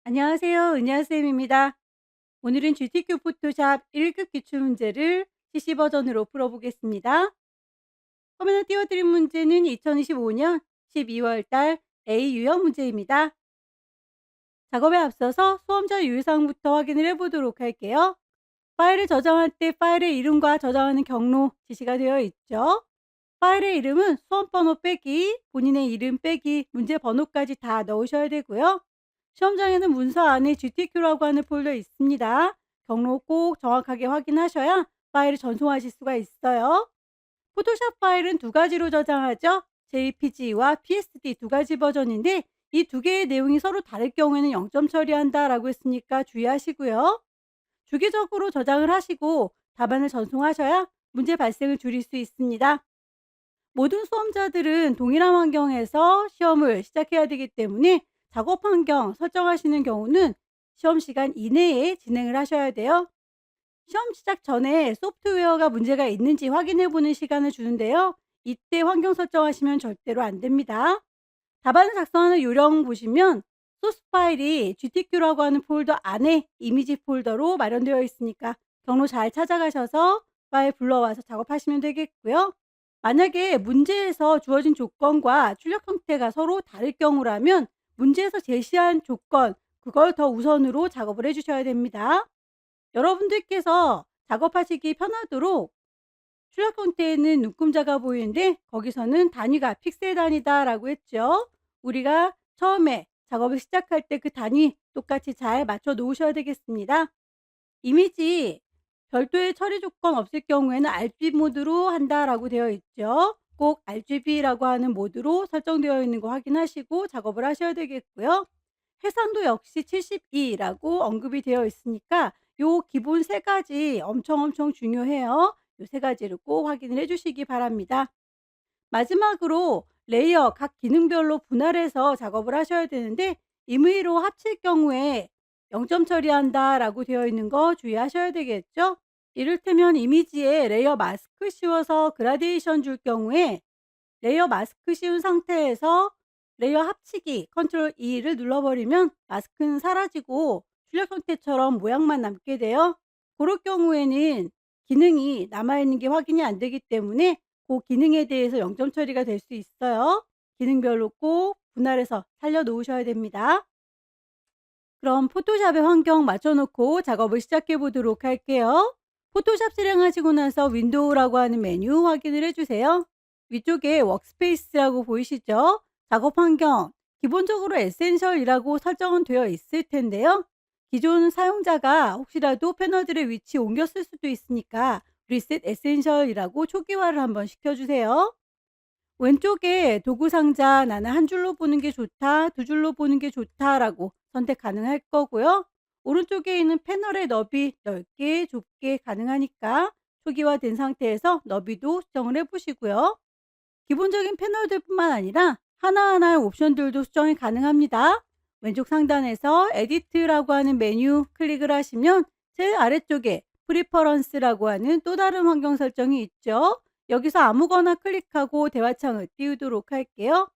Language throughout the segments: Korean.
안녕하세요. 은하쌤입니다. 오늘은 GTQ 포토샵 1급 기출문제를 CC 버전으로 풀어보겠습니다. 화면에 띄워드린 문제는 2025년 12월 달 A 유형 문제입니다. 작업에 앞서서 수험자 유의사항부터 확인을 해보도록 할게요. 파일을 저장할 때 파일의 이름과 저장하는 경로 지시가 되어 있죠. 파일의 이름은 수험번호 빼기, 본인의 이름 빼기, 문제 번호까지 다 넣으셔야 되고요. 시험장에는 문서 안에 GTQ라고 하는 폴더 있습니다. 경로 꼭 정확하게 확인하셔야 파일을 전송하실 수가 있어요. 포토샵 파일은 두 가지로 저장하죠. JPG와 PSD 두 가지 버전인데 이 두 개의 내용이 서로 다를 경우에는 0점 처리한다라고 했으니까 주의하시고요. 주기적으로 저장을 하시고 답안을 전송하셔야 문제 발생을 줄일 수 있습니다. 모든 수험자들은 동일한 환경에서 시험을 시작해야 되기 때문에 작업 환경 설정하시는 경우는 시험 시간 이내에 진행을 하셔야 돼요. 시험 시작 전에 소프트웨어가 문제가 있는지 확인해 보는 시간을 주는데요. 이때 환경 설정하시면 절대로 안 됩니다. 답안을 작성하는 요령 보시면 소스 파일이 GTQ라고 하는 폴더 안에 이미지 폴더로 마련되어 있으니까 경로 잘 찾아가셔서 파일 불러와서 작업하시면 되겠고요. 만약에 문제에서 주어진 조건과 출력 형태가 서로 다를 경우라면 문제에서 제시한 조건 그걸 더 우선으로 작업을 해주셔야 됩니다. 여러분들께서 작업하시기 편하도록 출력 형태에는 눈금자가 보이는데 거기서는 단위가 픽셀 단위다라고 했죠. 우리가 처음에 작업을 시작할 때 그 단위 똑같이 잘 맞춰 놓으셔야 되겠습니다. 이미지 별도의 처리 조건 없을 경우에는 RGB 모드로 한다라고 되어 있죠. 꼭 RGB라고 하는 모드로 설정되어 있는 거 확인하시고 작업을 하셔야 되겠고요. 해상도 역시 72라고 언급이 되어 있으니까 요 기본 세 가지 엄청 중요해요. 요 세 가지를 꼭 확인을 해 주시기 바랍니다. 마지막으로 레이어 각 기능별로 분할해서 작업을 하셔야 되는데 임의로 합칠 경우에 0점 처리한다라고 되어 있는 거 주의하셔야 되겠죠? 이를테면 이미지에 레이어 마스크 씌워서 그라데이션 줄 경우에 레이어 마스크 씌운 상태에서 레이어 합치기 컨트롤 E를 눌러버리면 마스크는 사라지고 출력 형태처럼 모양만 남게 돼요. 그럴 경우에는 기능이 남아있는 게 확인이 안 되기 때문에 그 기능에 대해서 0점 처리가 될 수 있어요. 기능별로 꼭 분할해서 살려 놓으셔야 됩니다. 그럼 포토샵의 환경 맞춰놓고 작업을 시작해 보도록 할게요. 포토샵 실행하시고 나서 윈도우라고 하는 메뉴 확인을 해주세요. 위쪽에 워크스페이스라고 보이시죠? 작업 환경, 기본적으로 에센셜이라고 설정은 되어 있을 텐데요. 기존 사용자가 혹시라도 패널들의 위치 옮겨 쓸 수도 있으니까 리셋 에센셜이라고 초기화를 한번 시켜주세요. 왼쪽에 도구 상자 나는 한 줄로 보는 게 좋다, 두 줄로 보는 게 좋다라고 선택 가능할 거고요. 오른쪽에 있는 패널의 너비 넓게, 좁게 가능하니까 초기화된 상태에서 너비도 수정을 해보시고요. 기본적인 패널들뿐만 아니라 하나하나의 옵션들도 수정이 가능합니다. 왼쪽 상단에서 에디트라고 하는 메뉴 클릭을 하시면 제일 아래쪽에 프리퍼런스라고 하는 또 다른 환경 설정이 있죠. 여기서 아무거나 클릭하고 대화창을 띄우도록 할게요.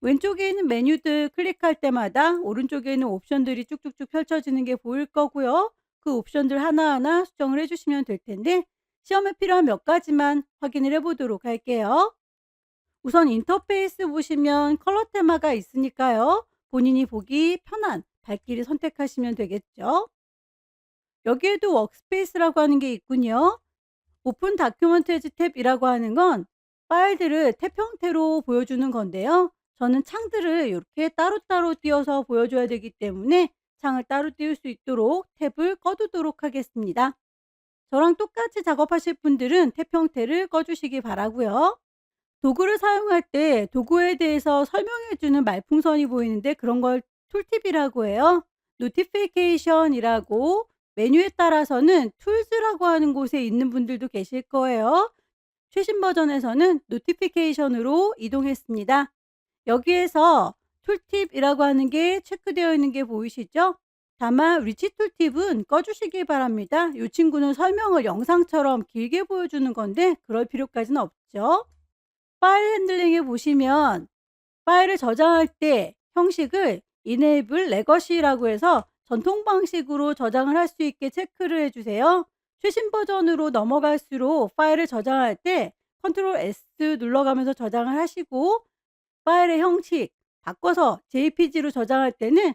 왼쪽에 있는 메뉴들 클릭할 때마다 오른쪽에 있는 옵션들이 쭉쭉쭉 펼쳐지는 게 보일 거고요. 그 옵션들 하나하나 수정을 해주시면 될 텐데 시험에 필요한 몇 가지만 확인을 해보도록 할게요. 우선 인터페이스 보시면 컬러 테마가 있으니까요. 본인이 보기 편한 밝기를 선택하시면 되겠죠. 여기에도 워크스페이스라고 하는 게 있군요. 오픈 다큐멘터즈 탭이라고 하는 건 파일들을 탭 형태로 보여주는 건데요. 저는 창들을 이렇게 따로따로 띄워서 보여줘야 되기 때문에 창을 따로 띄울 수 있도록 탭을 꺼두도록 하겠습니다. 저랑 똑같이 작업하실 분들은 탭 형태를 꺼주시기 바라고요. 도구를 사용할 때 도구에 대해서 설명해 주는 말풍선이 보이는데 그런 걸 툴팁이라고 해요. 노티피케이션이라고 메뉴에 따라서는 툴즈라고 하는 곳에 있는 분들도 계실 거예요. 최신 버전에서는 노티피케이션으로 이동했습니다. 여기에서 툴팁이라고 하는 게 체크되어 있는 게 보이시죠? 다만 위치 툴팁은 꺼주시기 바랍니다. 이 친구는 설명을 영상처럼 길게 보여주는 건데 그럴 필요까지는 없죠. 파일 핸들링에 보시면 파일을 저장할 때 형식을 Enable Legacy라고 해서 전통 방식으로 저장을 할 수 있게 체크를 해 주세요. 최신 버전으로 넘어갈수록 파일을 저장할 때 컨트롤 S 눌러가면서 저장을 하시고, 파일의 형식 바꿔서 JPG로 저장할 때는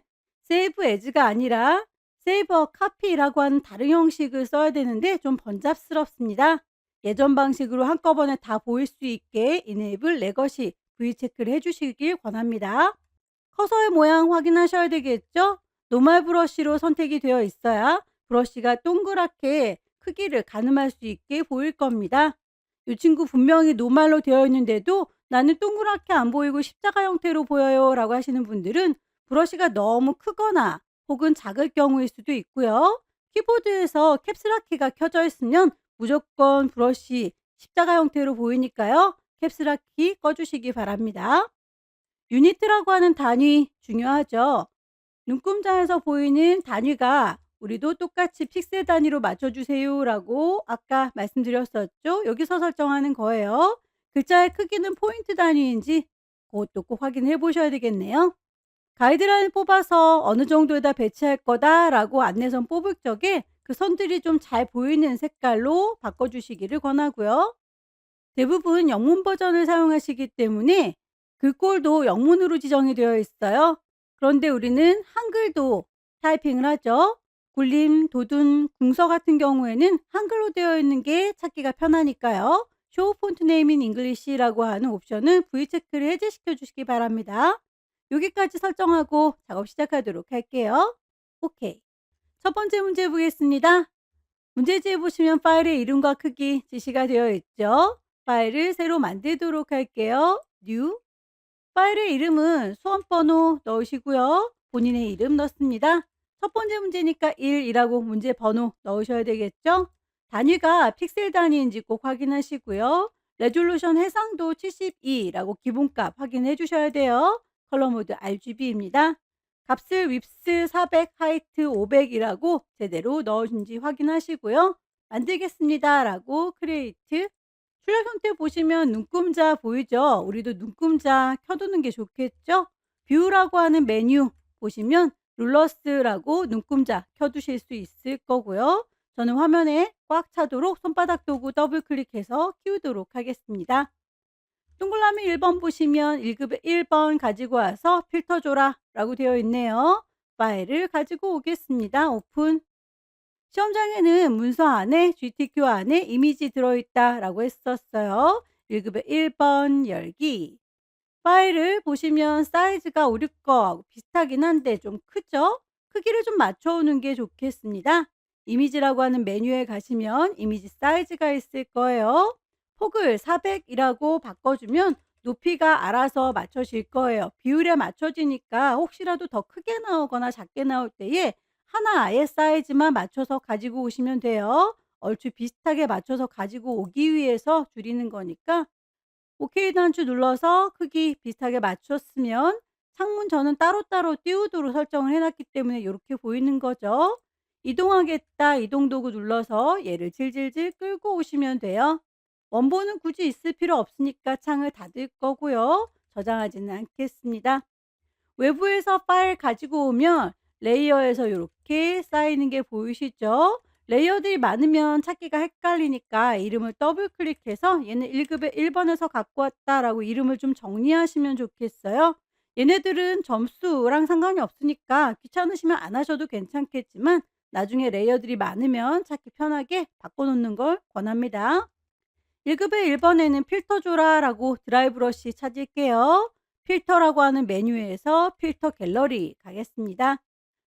Save As가 아니라 Save a Copy라고 하는 다른 형식을 써야 되는데 좀 번잡스럽습니다. 예전 방식으로 한꺼번에 다 보일 수 있게 Enable Legacy V 체크를 해주시길 권합니다. 커서의 모양 확인하셔야 되겠죠? 노멀 브러쉬로 선택이 되어 있어야 브러쉬가 동그랗게 크기를 가늠할 수 있게 보일 겁니다. 이 친구 분명히 노멀로 되어 있는데도 나는 동그랗게 안 보이고 십자가 형태로 보여요 라고 하시는 분들은 브러쉬가 너무 크거나 혹은 작을 경우일 수도 있고요. 키보드에서 캡슐락 키가 켜져 있으면 무조건 브러쉬 십자가 형태로 보이니까요. 캡슐락 키 꺼주시기 바랍니다. 유니트라고 하는 단위 중요하죠. 눈금자에서 보이는 단위가 우리도 똑같이 픽셀 단위로 맞춰주세요 라고 아까 말씀드렸었죠. 여기서 설정하는 거예요. 글자의 크기는 포인트 단위인지 그것도 꼭 확인해 보셔야 되겠네요. 가이드라인을 뽑아서 어느 정도에다 배치할 거다 라고 안내선 뽑을 적에 그 선들이 좀 잘 보이는 색깔로 바꿔주시기를 권하고요. 대부분 영문 버전을 사용하시기 때문에 글꼴도 영문으로 지정이 되어 있어요. 그런데 우리는 한글도 타이핑을 하죠. 굴림, 도둔, 궁서 같은 경우에는 한글로 되어 있는 게 찾기가 편하니까요. Show Font Name in English라고 하는 옵션은 V 체크를 해제시켜 주시기 바랍니다. 여기까지 설정하고 작업 시작하도록 할게요. 오케이. 첫 번째 문제 보겠습니다. 문제지에 보시면 파일의 이름과 크기 지시가 되어 있죠. 파일을 새로 만들도록 할게요. New. 파일의 이름은 수험번호 넣으시고요. 본인의 이름 넣습니다. 첫 번째 문제니까 1이라고 문제 번호 넣으셔야 되겠죠. 단위가 픽셀 단위인지 꼭 확인하시고요. 레졸루션 해상도 72라고 기본값 확인해 주셔야 돼요. 컬러 모드 RGB입니다. 값을 윕스 400, 하이트 500이라고 제대로 넣으신지 확인하시고요. 만들겠습니다 라고 크리에이트. 출력 형태 보시면 눈금자 보이죠? 우리도 눈금자 켜두는 게 좋겠죠? 뷰라고 하는 메뉴 보시면 룰러스라고 눈금자 켜두실 수 있을 거고요. 저는 화면에 꽉 차도록 손바닥 도구 더블 클릭해서 키우도록 하겠습니다. 동그라미 1번 보시면 1급의 1번 가지고 와서 필터 줘라 라고 되어 있네요. 파일을 가지고 오겠습니다. 오픈. 시험장에는 문서 안에 GTQ 안에 이미지 들어있다 라고 했었어요. 1급의 1번 열기. 파일을 보시면 사이즈가 우리 거 비슷하긴 한데 좀 크죠? 크기를 좀 맞춰오는 게 좋겠습니다. 이미지라고 하는 메뉴에 가시면 이미지 사이즈가 있을 거예요. 폭을 400이라고 바꿔주면 높이가 알아서 맞춰질 거예요. 비율에 맞춰지니까 혹시라도 더 크게 나오거나 작게 나올 때에 하나의 사이즈만 맞춰서 가지고 오시면 돼요. 얼추 비슷하게 맞춰서 가지고 오기 위해서 줄이는 거니까 오케이 단추 눌러서 크기 비슷하게 맞췄으면 창문 전은 따로따로 띄우도록 설정을 해놨기 때문에 이렇게 보이는 거죠. 이동하겠다 이동 도구 눌러서 얘를 질질질 끌고 오시면 돼요. 원본은 굳이 있을 필요 없으니까 창을 닫을 거고요. 저장하지는 않겠습니다. 외부에서 파일 가지고 오면 레이어에서 이렇게 쌓이는 게 보이시죠? 레이어들이 많으면 찾기가 헷갈리니까 이름을 더블 클릭해서 얘는 1급의 1번에서 갖고 왔다라고 이름을 좀 정리하시면 좋겠어요. 얘네들은 점수랑 상관이 없으니까 귀찮으시면 안 하셔도 괜찮겠지만 나중에 레이어들이 많으면 찾기 편하게 바꿔놓는 걸 권합니다. 1급의 1번에는 필터 줘라 라고 드라이 브러쉬 찾을게요. 필터라고 하는 메뉴에서 필터 갤러리 가겠습니다.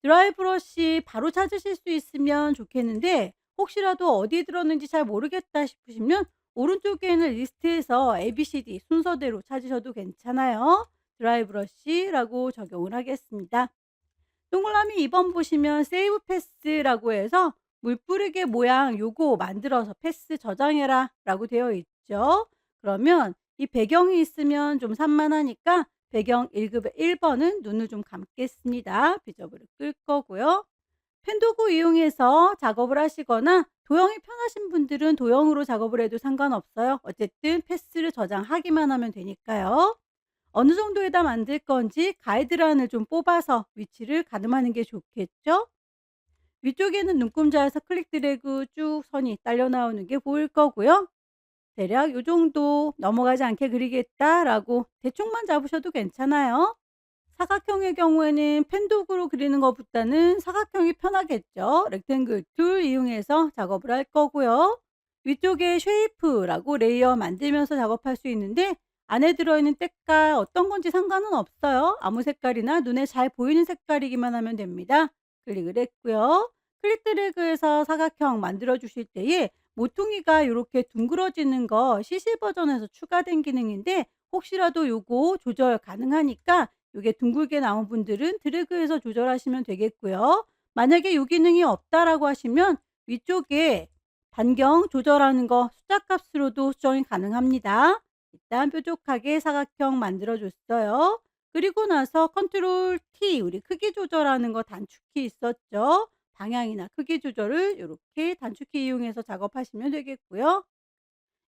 드라이 브러쉬 바로 찾으실 수 있으면 좋겠는데 혹시라도 어디에 들었는지 잘 모르겠다 싶으시면 오른쪽에 있는 리스트에서 ABCD 순서대로 찾으셔도 괜찮아요. 드라이 브러쉬라고 적용을 하겠습니다. 동그라미 2번 보시면 세이브 패스라고 해서 물뿌리개 모양 요거 만들어서 패스 저장해라 라고 되어 있죠. 그러면 이 배경이 있으면 좀 산만하니까 배경 1급의 1번은 눈을 좀 감겠습니다. 비저블을 끌 거고요. 펜도구 이용해서 작업을 하시거나 도형이 편하신 분들은 도형으로 작업을 해도 상관없어요. 어쨌든 패스를 저장하기만 하면 되니까요. 어느 정도에다 만들 건지 가이드라인을 좀 뽑아서 위치를 가늠하는 게 좋겠죠? 위쪽에는 눈금자에서 클릭 드래그 쭉 선이 딸려 나오는 게 보일 거고요. 대략 요 정도 넘어가지 않게 그리겠다라고 대충만 잡으셔도 괜찮아요. 사각형의 경우에는 펜도구로 그리는 것보다는 사각형이 편하겠죠. 렉탱글 툴 이용해서 작업을 할 거고요. 위쪽에 쉐이프라고 레이어 만들면서 작업할 수 있는데 안에 들어있는 때깔 어떤 건지 상관은 없어요. 아무 색깔이나 눈에 잘 보이는 색깔이기만 하면 됩니다. 클릭을 했고요. 클릭 드래그해서 사각형 만들어 주실 때에 모퉁이가 이렇게 둥그러지는 거 CC 버전에서 추가된 기능인데 혹시라도 요거 조절 가능하니까 요게 둥글게 나온 분들은 드래그해서 조절하시면 되겠고요. 만약에 요 기능이 없다라고 하시면 위쪽에 반경 조절하는 거 숫자 값으로도 수정이 가능합니다. 일단 뾰족하게 사각형 만들어 줬어요. 그리고 나서 컨트롤 T 우리 크기 조절하는 거 단축키 있었죠. 방향이나 크기 조절을 이렇게 단축키 이용해서 작업하시면 되겠고요.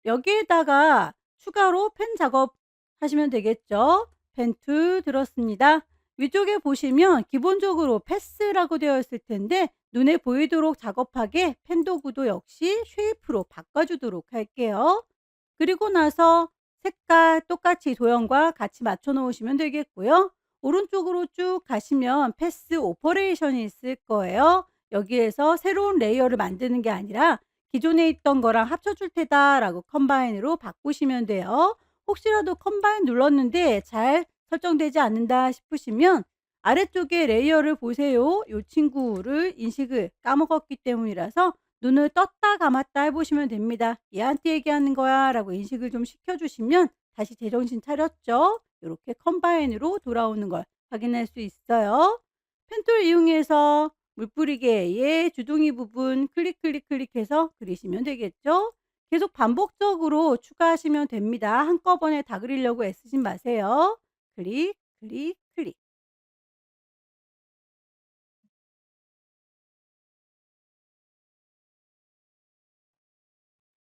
여기에다가 추가로 펜 작업하시면 되겠죠. 펜 툴 들었습니다. 위쪽에 보시면 기본적으로 패스라고 되어 있을 텐데 눈에 보이도록 작업하게 펜 도구도 역시 쉐이프로 바꿔주도록 할게요. 그리고 나서 색깔 똑같이 도형과 같이 맞춰 놓으시면 되겠고요. 오른쪽으로 쭉 가시면 패스 오퍼레이션이 있을 거예요. 여기에서 새로운 레이어를 만드는 게 아니라 기존에 있던 거랑 합쳐줄 테다라고 컴바인으로 바꾸시면 돼요. 혹시라도 컴바인 눌렀는데 잘 설정되지 않는다 싶으시면 아래쪽에 레이어를 보세요. 이 친구를 인식을 까먹었기 때문이라서 눈을 떴다 감았다 해보시면 됩니다. 얘한테 얘기하는 거야 라고 인식을 좀 시켜주시면 다시 제정신 차렸죠. 이렇게 컴바인으로 돌아오는 걸 확인할 수 있어요. 펜툴 이용해서 물뿌리개의 주둥이 부분 클릭해서 그리시면 되겠죠. 계속 반복적으로 추가하시면 됩니다. 한꺼번에 다 그리려고 애쓰지 마세요. 클릭, 클릭, 클릭.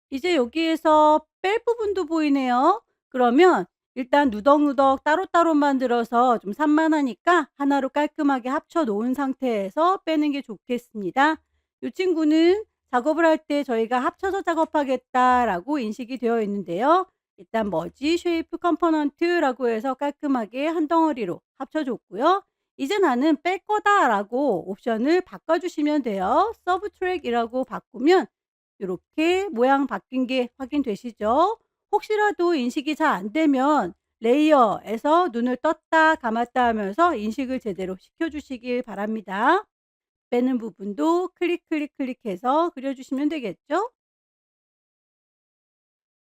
이제 여기에서 뺄 부분도 보이네요. 그러면 일단 누덕누덕 따로따로 만들어서 좀 산만하니까 하나로 깔끔하게 합쳐 놓은 상태에서 빼는 게 좋겠습니다. 이 친구는 작업을 할 때 저희가 합쳐서 작업하겠다라고 인식이 되어 있는데요. 일단 머지 쉐이프 컴포넌트라고 해서 깔끔하게 한 덩어리로 합쳐 줬고요. 이제 나는 뺄 거다라고 옵션을 바꿔 주시면 돼요. 서브트랙이라고 바꾸면 요렇게 모양 바뀐 게 확인되시죠? 혹시라도 인식이 잘 안되면 레이어에서 눈을 떴다 감았다 하면서 인식을 제대로 시켜 주시길 바랍니다. 빼는 부분도 클릭해서 그려 주시면 되겠죠?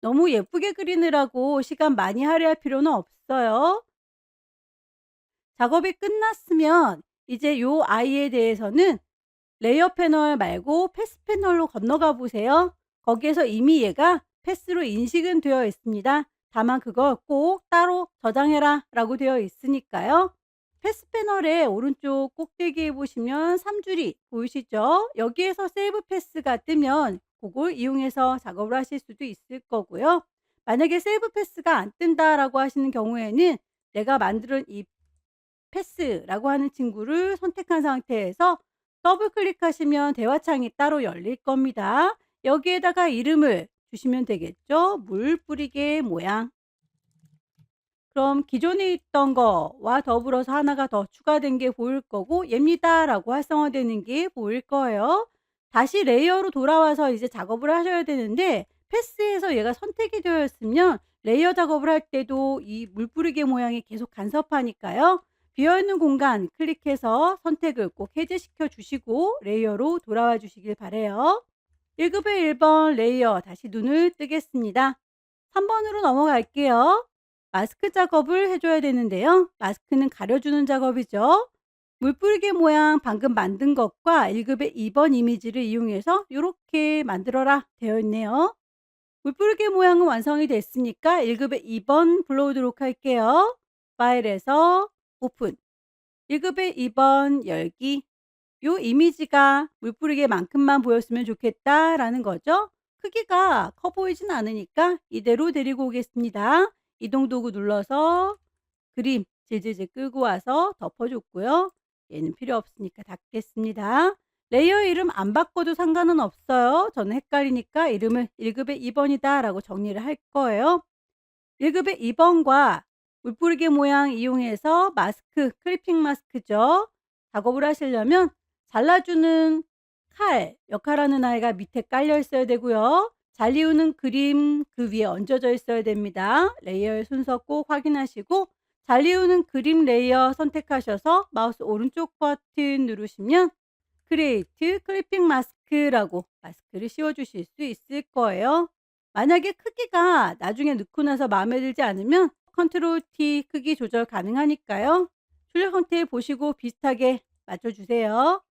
너무 예쁘게 그리느라고 시간 많이 할애할 필요는 없어요. 작업이 끝났으면 이제 요 아이에 대해서는 레이어 패널 말고 패스 패널로 건너가 보세요. 거기에서 이미 얘가 패스로 인식은 되어 있습니다. 다만 그걸 꼭 따로 저장해라 라고 되어 있으니까요. 패스 패널의 오른쪽 꼭대기에 보시면 3줄이 보이시죠? 여기에서 세이브 패스가 뜨면 그걸 이용해서 작업을 하실 수도 있을 거고요. 만약에 세이브 패스가 안 뜬다라고 하시는 경우에는 내가 만든 이 패스라고 하는 친구를 선택한 상태에서 더블 클릭하시면 대화창이 따로 열릴 겁니다. 여기에다가 이름을 주시면 되겠죠. 물 뿌리개 모양. 그럼 기존에 있던 거와 더불어서 하나가 더 추가된 게 보일 거고 얘입니다 라고 활성화되는 게 보일 거예요. 다시 레이어로 돌아와서 이제 작업을 하셔야 되는데 패스에서 얘가 선택이 되어 있으면 레이어 작업을 할 때도 이 물뿌리개 모양이 계속 간섭하니까요. 비어있는 공간 클릭해서 선택을 꼭 해제시켜 주시고 레이어로 돌아와 주시길 바래요. 1급의 1번 레이어 다시 눈을 뜨겠습니다. 3번으로 넘어갈게요. 마스크 작업을 해줘야 되는데요. 마스크는 가려주는 작업이죠. 물뿌리개 모양 방금 만든 것과 1급의 2번 이미지를 이용해서 이렇게 만들어라 되어 있네요. 물뿌리개 모양은 완성이 됐으니까 1급의 2번 불러오도록 할게요. 파일에서 오픈 1급의 2번 열기 요 이미지가 물뿌리개만큼만 보였으면 좋겠다라는 거죠. 크기가 커 보이진 않으니까 이대로 데리고 오겠습니다. 이동 도구 눌러서 그림 질질질 끌고 와서 덮어줬고요. 얘는 필요 없으니까 닫겠습니다. 레이어 이름 안 바꿔도 상관은 없어요. 저는 헷갈리니까 이름을 1급의 2번이다 라고 정리를 할 거예요. 1급의 2번과 물뿌리개 모양 이용해서 마스크, 클리핑 마스크죠. 작업을 하시려면 잘라주는 칼, 역할하는 아이가 밑에 깔려 있어야 되고요. 잘 이우는 그림 그 위에 얹어져 있어야 됩니다. 레이어의 순서 꼭 확인하시고 잘 이우는 그림 레이어 선택하셔서 마우스 오른쪽 버튼 누르시면 크리에이트 클리핑 마스크라고 마스크를 씌워 주실 수 있을 거예요. 만약에 크기가 나중에 넣고 나서 마음에 들지 않으면 컨트롤 T 크기 조절 가능하니까요. 출력 형태 보시고 비슷하게 맞춰주세요.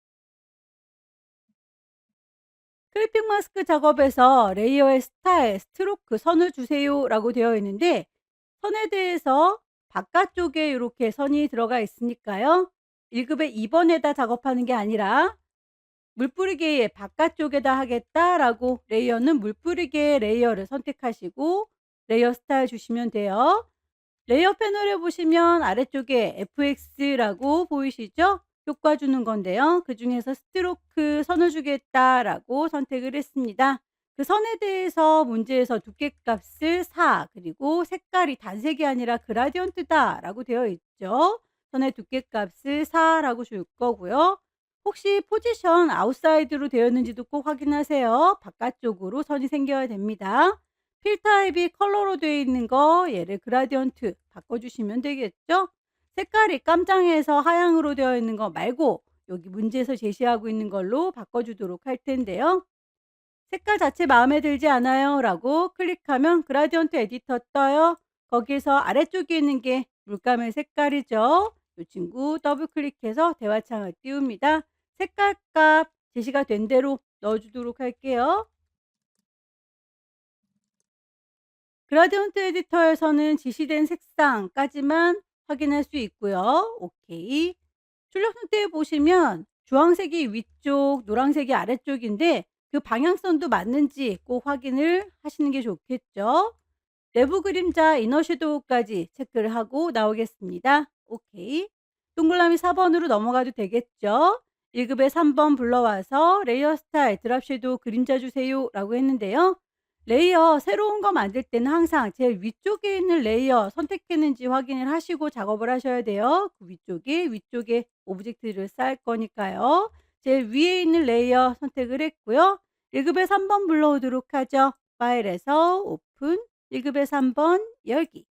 클리핑 마스크 작업에서 레이어의 스타일, 스트로크, 선을 주세요 라고 되어 있는데 선에 대해서 바깥쪽에 이렇게 선이 들어가 있으니까요. 1급의 2번에다 작업하는 게 아니라 물뿌리개의 바깥쪽에다 하겠다라고 레이어는 물뿌리개 레이어를 선택하시고 레이어 스타일 주시면 돼요. 레이어 패널에 보시면 아래쪽에 FX라고 보이시죠? 효과 주는 건데요. 그 중에서 스트로크 선을 주겠다라고 선택을 했습니다. 그 선에 대해서 문제에서 두께값을 4 그리고 색깔이 단색이 아니라 그라디언트다라고 되어 있죠. 선의 두께값을 4라고 줄 거고요. 혹시 포지션 아웃사이드로 되어 있는지도 꼭 확인하세요. 바깥쪽으로 선이 생겨야 됩니다. 필 타입이 컬러로 되어 있는 거 얘를 그라디언트 바꿔주시면 되겠죠. 색깔이 깜장에서 하향으로 되어 있는 거 말고 여기 문제에서 제시하고 있는 걸로 바꿔주도록 할 텐데요. 색깔 자체 마음에 들지 않아요 라고 클릭하면 그라디언트 에디터 떠요. 거기에서 아래쪽에 있는 게 물감의 색깔이죠. 이 친구 더블 클릭해서 대화창을 띄웁니다. 색깔 값 제시가 된 대로 넣어주도록 할게요. 그라디언트 에디터에서는 지시된 색상까지만 확인할 수 있고요. 오케이. 출력 상태에 보시면 주황색이 위쪽, 노란색이 아래쪽인데 그 방향선도 맞는지 꼭 확인을 하시는 게 좋겠죠. 내부 그림자 이너 섀도우까지 체크를 하고 나오겠습니다. 오케이. 동그라미 4번으로 넘어가도 되겠죠. 1급에 3번 불러와서 레이어 스타일 드랍 섀도우 그림자 주세요 라고 했는데요. 레이어 새로운 거 만들 때는 항상 제일 위쪽에 있는 레이어 선택했는지 확인을 하시고 작업을 하셔야 돼요. 그 위쪽에 오브젝트를 쌓을 거니까요. 제일 위에 있는 레이어 선택을 했고요. 1급에 3번 불러오도록 하죠. 파일에서 오픈 1급에 3번 열기.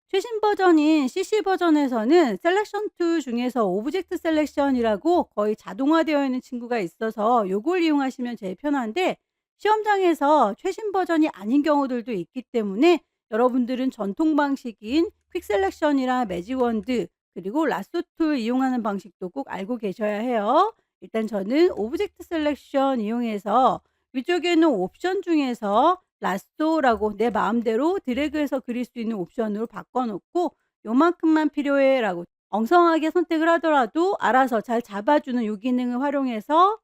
최신 버전인 CC 버전에서는 셀렉션 툴 중에서 오브젝트 셀렉션이라고 거의 자동화되어 있는 친구가 있어서 요걸 이용하시면 제일 편한데 시험장에서 최신 버전이 아닌 경우들도 있기 때문에 여러분들은 전통 방식인 퀵 셀렉션이나 매직 원드 그리고 라sso 툴 이용하는 방식도 꼭 알고 계셔야 해요. 일단 저는 오브젝트 셀렉션 이용해서 위쪽에 있는 옵션 중에서 라쏘라고 내 마음대로 드래그해서 그릴 수 있는 옵션으로 바꿔 놓고 요만큼만 필요해 라고 엉성하게 선택을 하더라도 알아서 잘 잡아주는 요 기능을 활용해서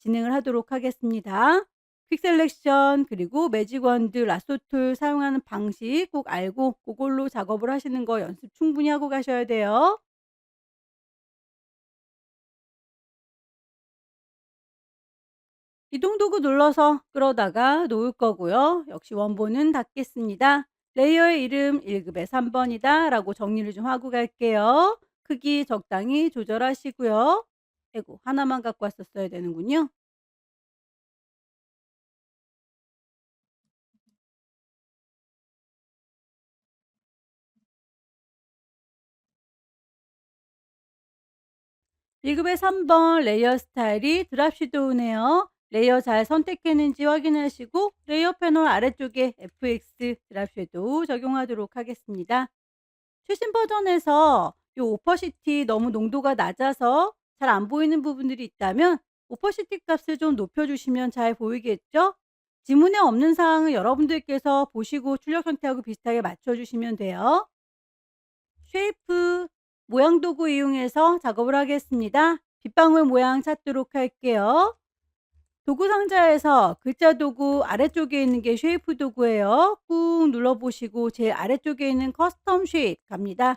진행을 하도록 하겠습니다. 퀵 셀렉션 그리고 매직 원드, 라쏘 툴 사용하는 방식 꼭 알고 그걸로 작업을 하시는 거 연습 충분히 하고 가셔야 돼요. 이동 도구 눌러서 끌어다가 놓을 거고요. 역시 원본은 닫겠습니다. 레이어의 이름 1급의 3번이다 라고 정리를 좀 하고 갈게요. 크기 적당히 조절하시고요. 아이고 하나만 갖고 왔었어야 되는군요. 1급의 3번 레이어 스타일이 드랍 섀도우네요. 레이어 잘 선택했는지 확인하시고 레이어 패널 아래쪽에 FX 드랍 섀도우 적용하도록 하겠습니다. 최신 버전에서 이 오퍼시티 너무 농도가 낮아서 잘 안 보이는 부분들이 있다면 오퍼시티 값을 좀 높여주시면 잘 보이겠죠? 지문에 없는 사항은 여러분들께서 보시고 출력 형태하고 비슷하게 맞춰주시면 돼요. 쉐이프 모양 도구 이용해서 작업을 하겠습니다. 빗방울 모양 찾도록 할게요. 도구 상자에서 글자 도구 아래쪽에 있는 게 쉐이프 도구예요. 꾹 눌러보시고 제일 아래쪽에 있는 커스텀 쉐입 갑니다.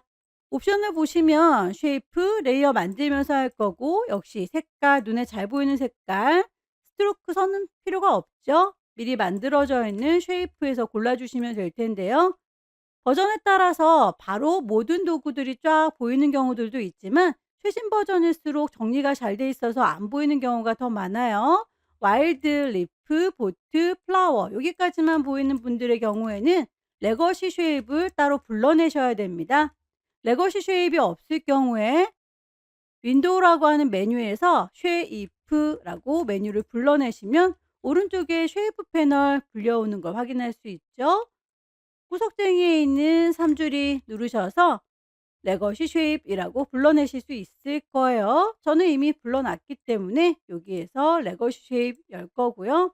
옵션을 보시면 쉐이프, 레이어 만들면서 할 거고 역시 색깔, 눈에 잘 보이는 색깔, 스트로크 선은 필요가 없죠. 미리 만들어져 있는 쉐이프에서 골라주시면 될 텐데요. 버전에 따라서 바로 모든 도구들이 쫙 보이는 경우들도 있지만 최신 버전일수록 정리가 잘 돼 있어서 안 보이는 경우가 더 많아요. 와일드, 리프, 보트, 플라워 여기까지만 보이는 분들의 경우에는 레거시 쉐입을 따로 불러내셔야 됩니다. 레거시 쉐입이 없을 경우에 윈도우라고 하는 메뉴에서 쉐이프라고 메뉴를 불러내시면 오른쪽에 쉐이프 패널 불려오는 걸 확인할 수 있죠. 구석쟁이에 있는 3줄이 누르셔서 레거시 쉐입이라고 불러내실 수 있을 거예요. 저는 이미 불러놨기 때문에 여기에서 레거시 쉐입 열 거고요.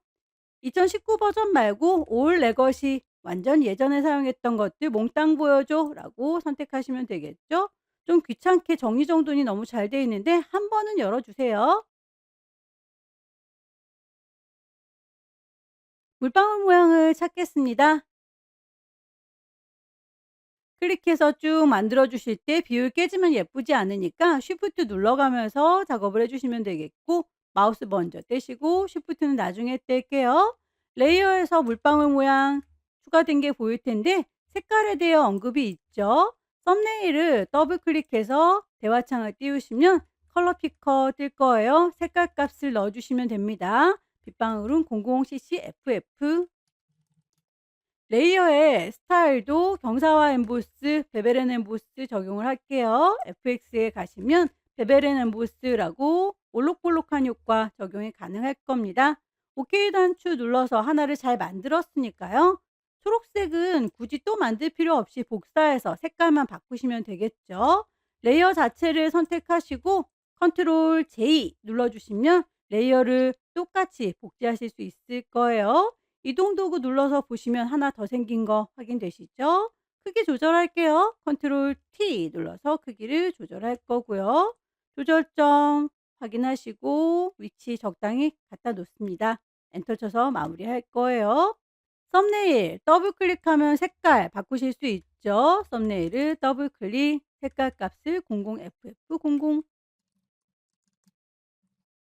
2019 버전 말고 올 레거시 완전 예전에 사용했던 것들 몽땅 보여줘 라고 선택하시면 되겠죠. 좀 귀찮게 정리정돈이 너무 잘 돼 있는데 한 번은 열어주세요. 물방울 모양을 찾겠습니다. 클릭해서 쭉 만들어 주실 때 비율 깨지면 예쁘지 않으니까 쉬프트 눌러가면서 작업을 해 주시면 되겠고 마우스 먼저 떼시고 쉬프트는 나중에 뗄게요. 레이어에서 물방울 모양 추가된 게 보일 텐데 색깔에 대해 언급이 있죠. 썸네일을 더블 클릭해서 대화창을 띄우시면 컬러 피커 뜰 거예요. 색깔 값을 넣어 주시면 됩니다. 빗방울은 00cc FF. 레이어의 스타일도 경사와 엠보스, 베벨 앤 엠보스 적용을 할게요. FX에 가시면 베벨 앤 엠보스라고 볼록볼록한 효과 적용이 가능할 겁니다. OK 단추 눌러서 하나를 잘 만들었으니까요. 초록색은 굳이 또 만들 필요 없이 복사해서 색깔만 바꾸시면 되겠죠. 레이어 자체를 선택하시고 컨트롤 J 눌러주시면 레이어를 똑같이 복제하실 수 있을 거예요. 이동 도구 눌러서 보시면 하나 더 생긴 거 확인되시죠? 크기 조절할게요. 컨트롤 T 눌러서 크기를 조절할 거고요. 조절점 확인하시고 위치 적당히 갖다 놓습니다. 엔터 쳐서 마무리할 거예요. 썸네일 더블 클릭하면 색깔 바꾸실 수 있죠. 썸네일을 더블 클릭 색깔 값을 00FF00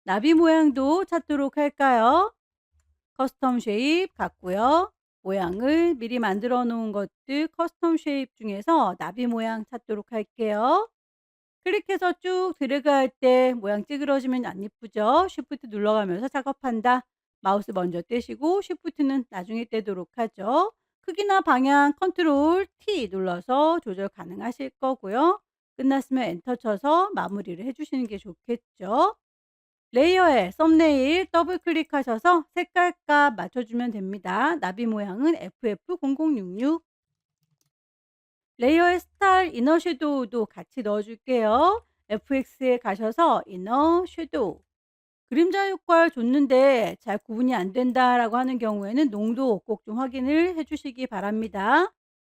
나비 모양도 찾도록 할까요? 커스텀 쉐입 같고요. 모양을 미리 만들어 놓은 것들 커스텀 쉐입 중에서 나비 모양 찾도록 할게요. 클릭해서 쭉 드래그할 때 모양 찌그러지면 안 예쁘죠? 쉬프트 눌러가면서 작업한다. 마우스 먼저 떼시고 쉬프트는 나중에 떼도록 하죠. 크기나 방향 컨트롤 T 눌러서 조절 가능하실 거고요. 끝났으면 엔터 쳐서 마무리를 해주시는 게 좋겠죠. 레이어에 썸네일 더블 클릭하셔서 색깔값 맞춰주면 됩니다. 나비 모양은 FF0066. 레이어의 스타일 이너 섀도우도 같이 넣어줄게요. FX에 가셔서 이너 섀도우. 그림자 효과를 줬는데 잘 구분이 안 된다라고 하는 경우에는 농도 꼭 좀 확인을 해주시기 바랍니다.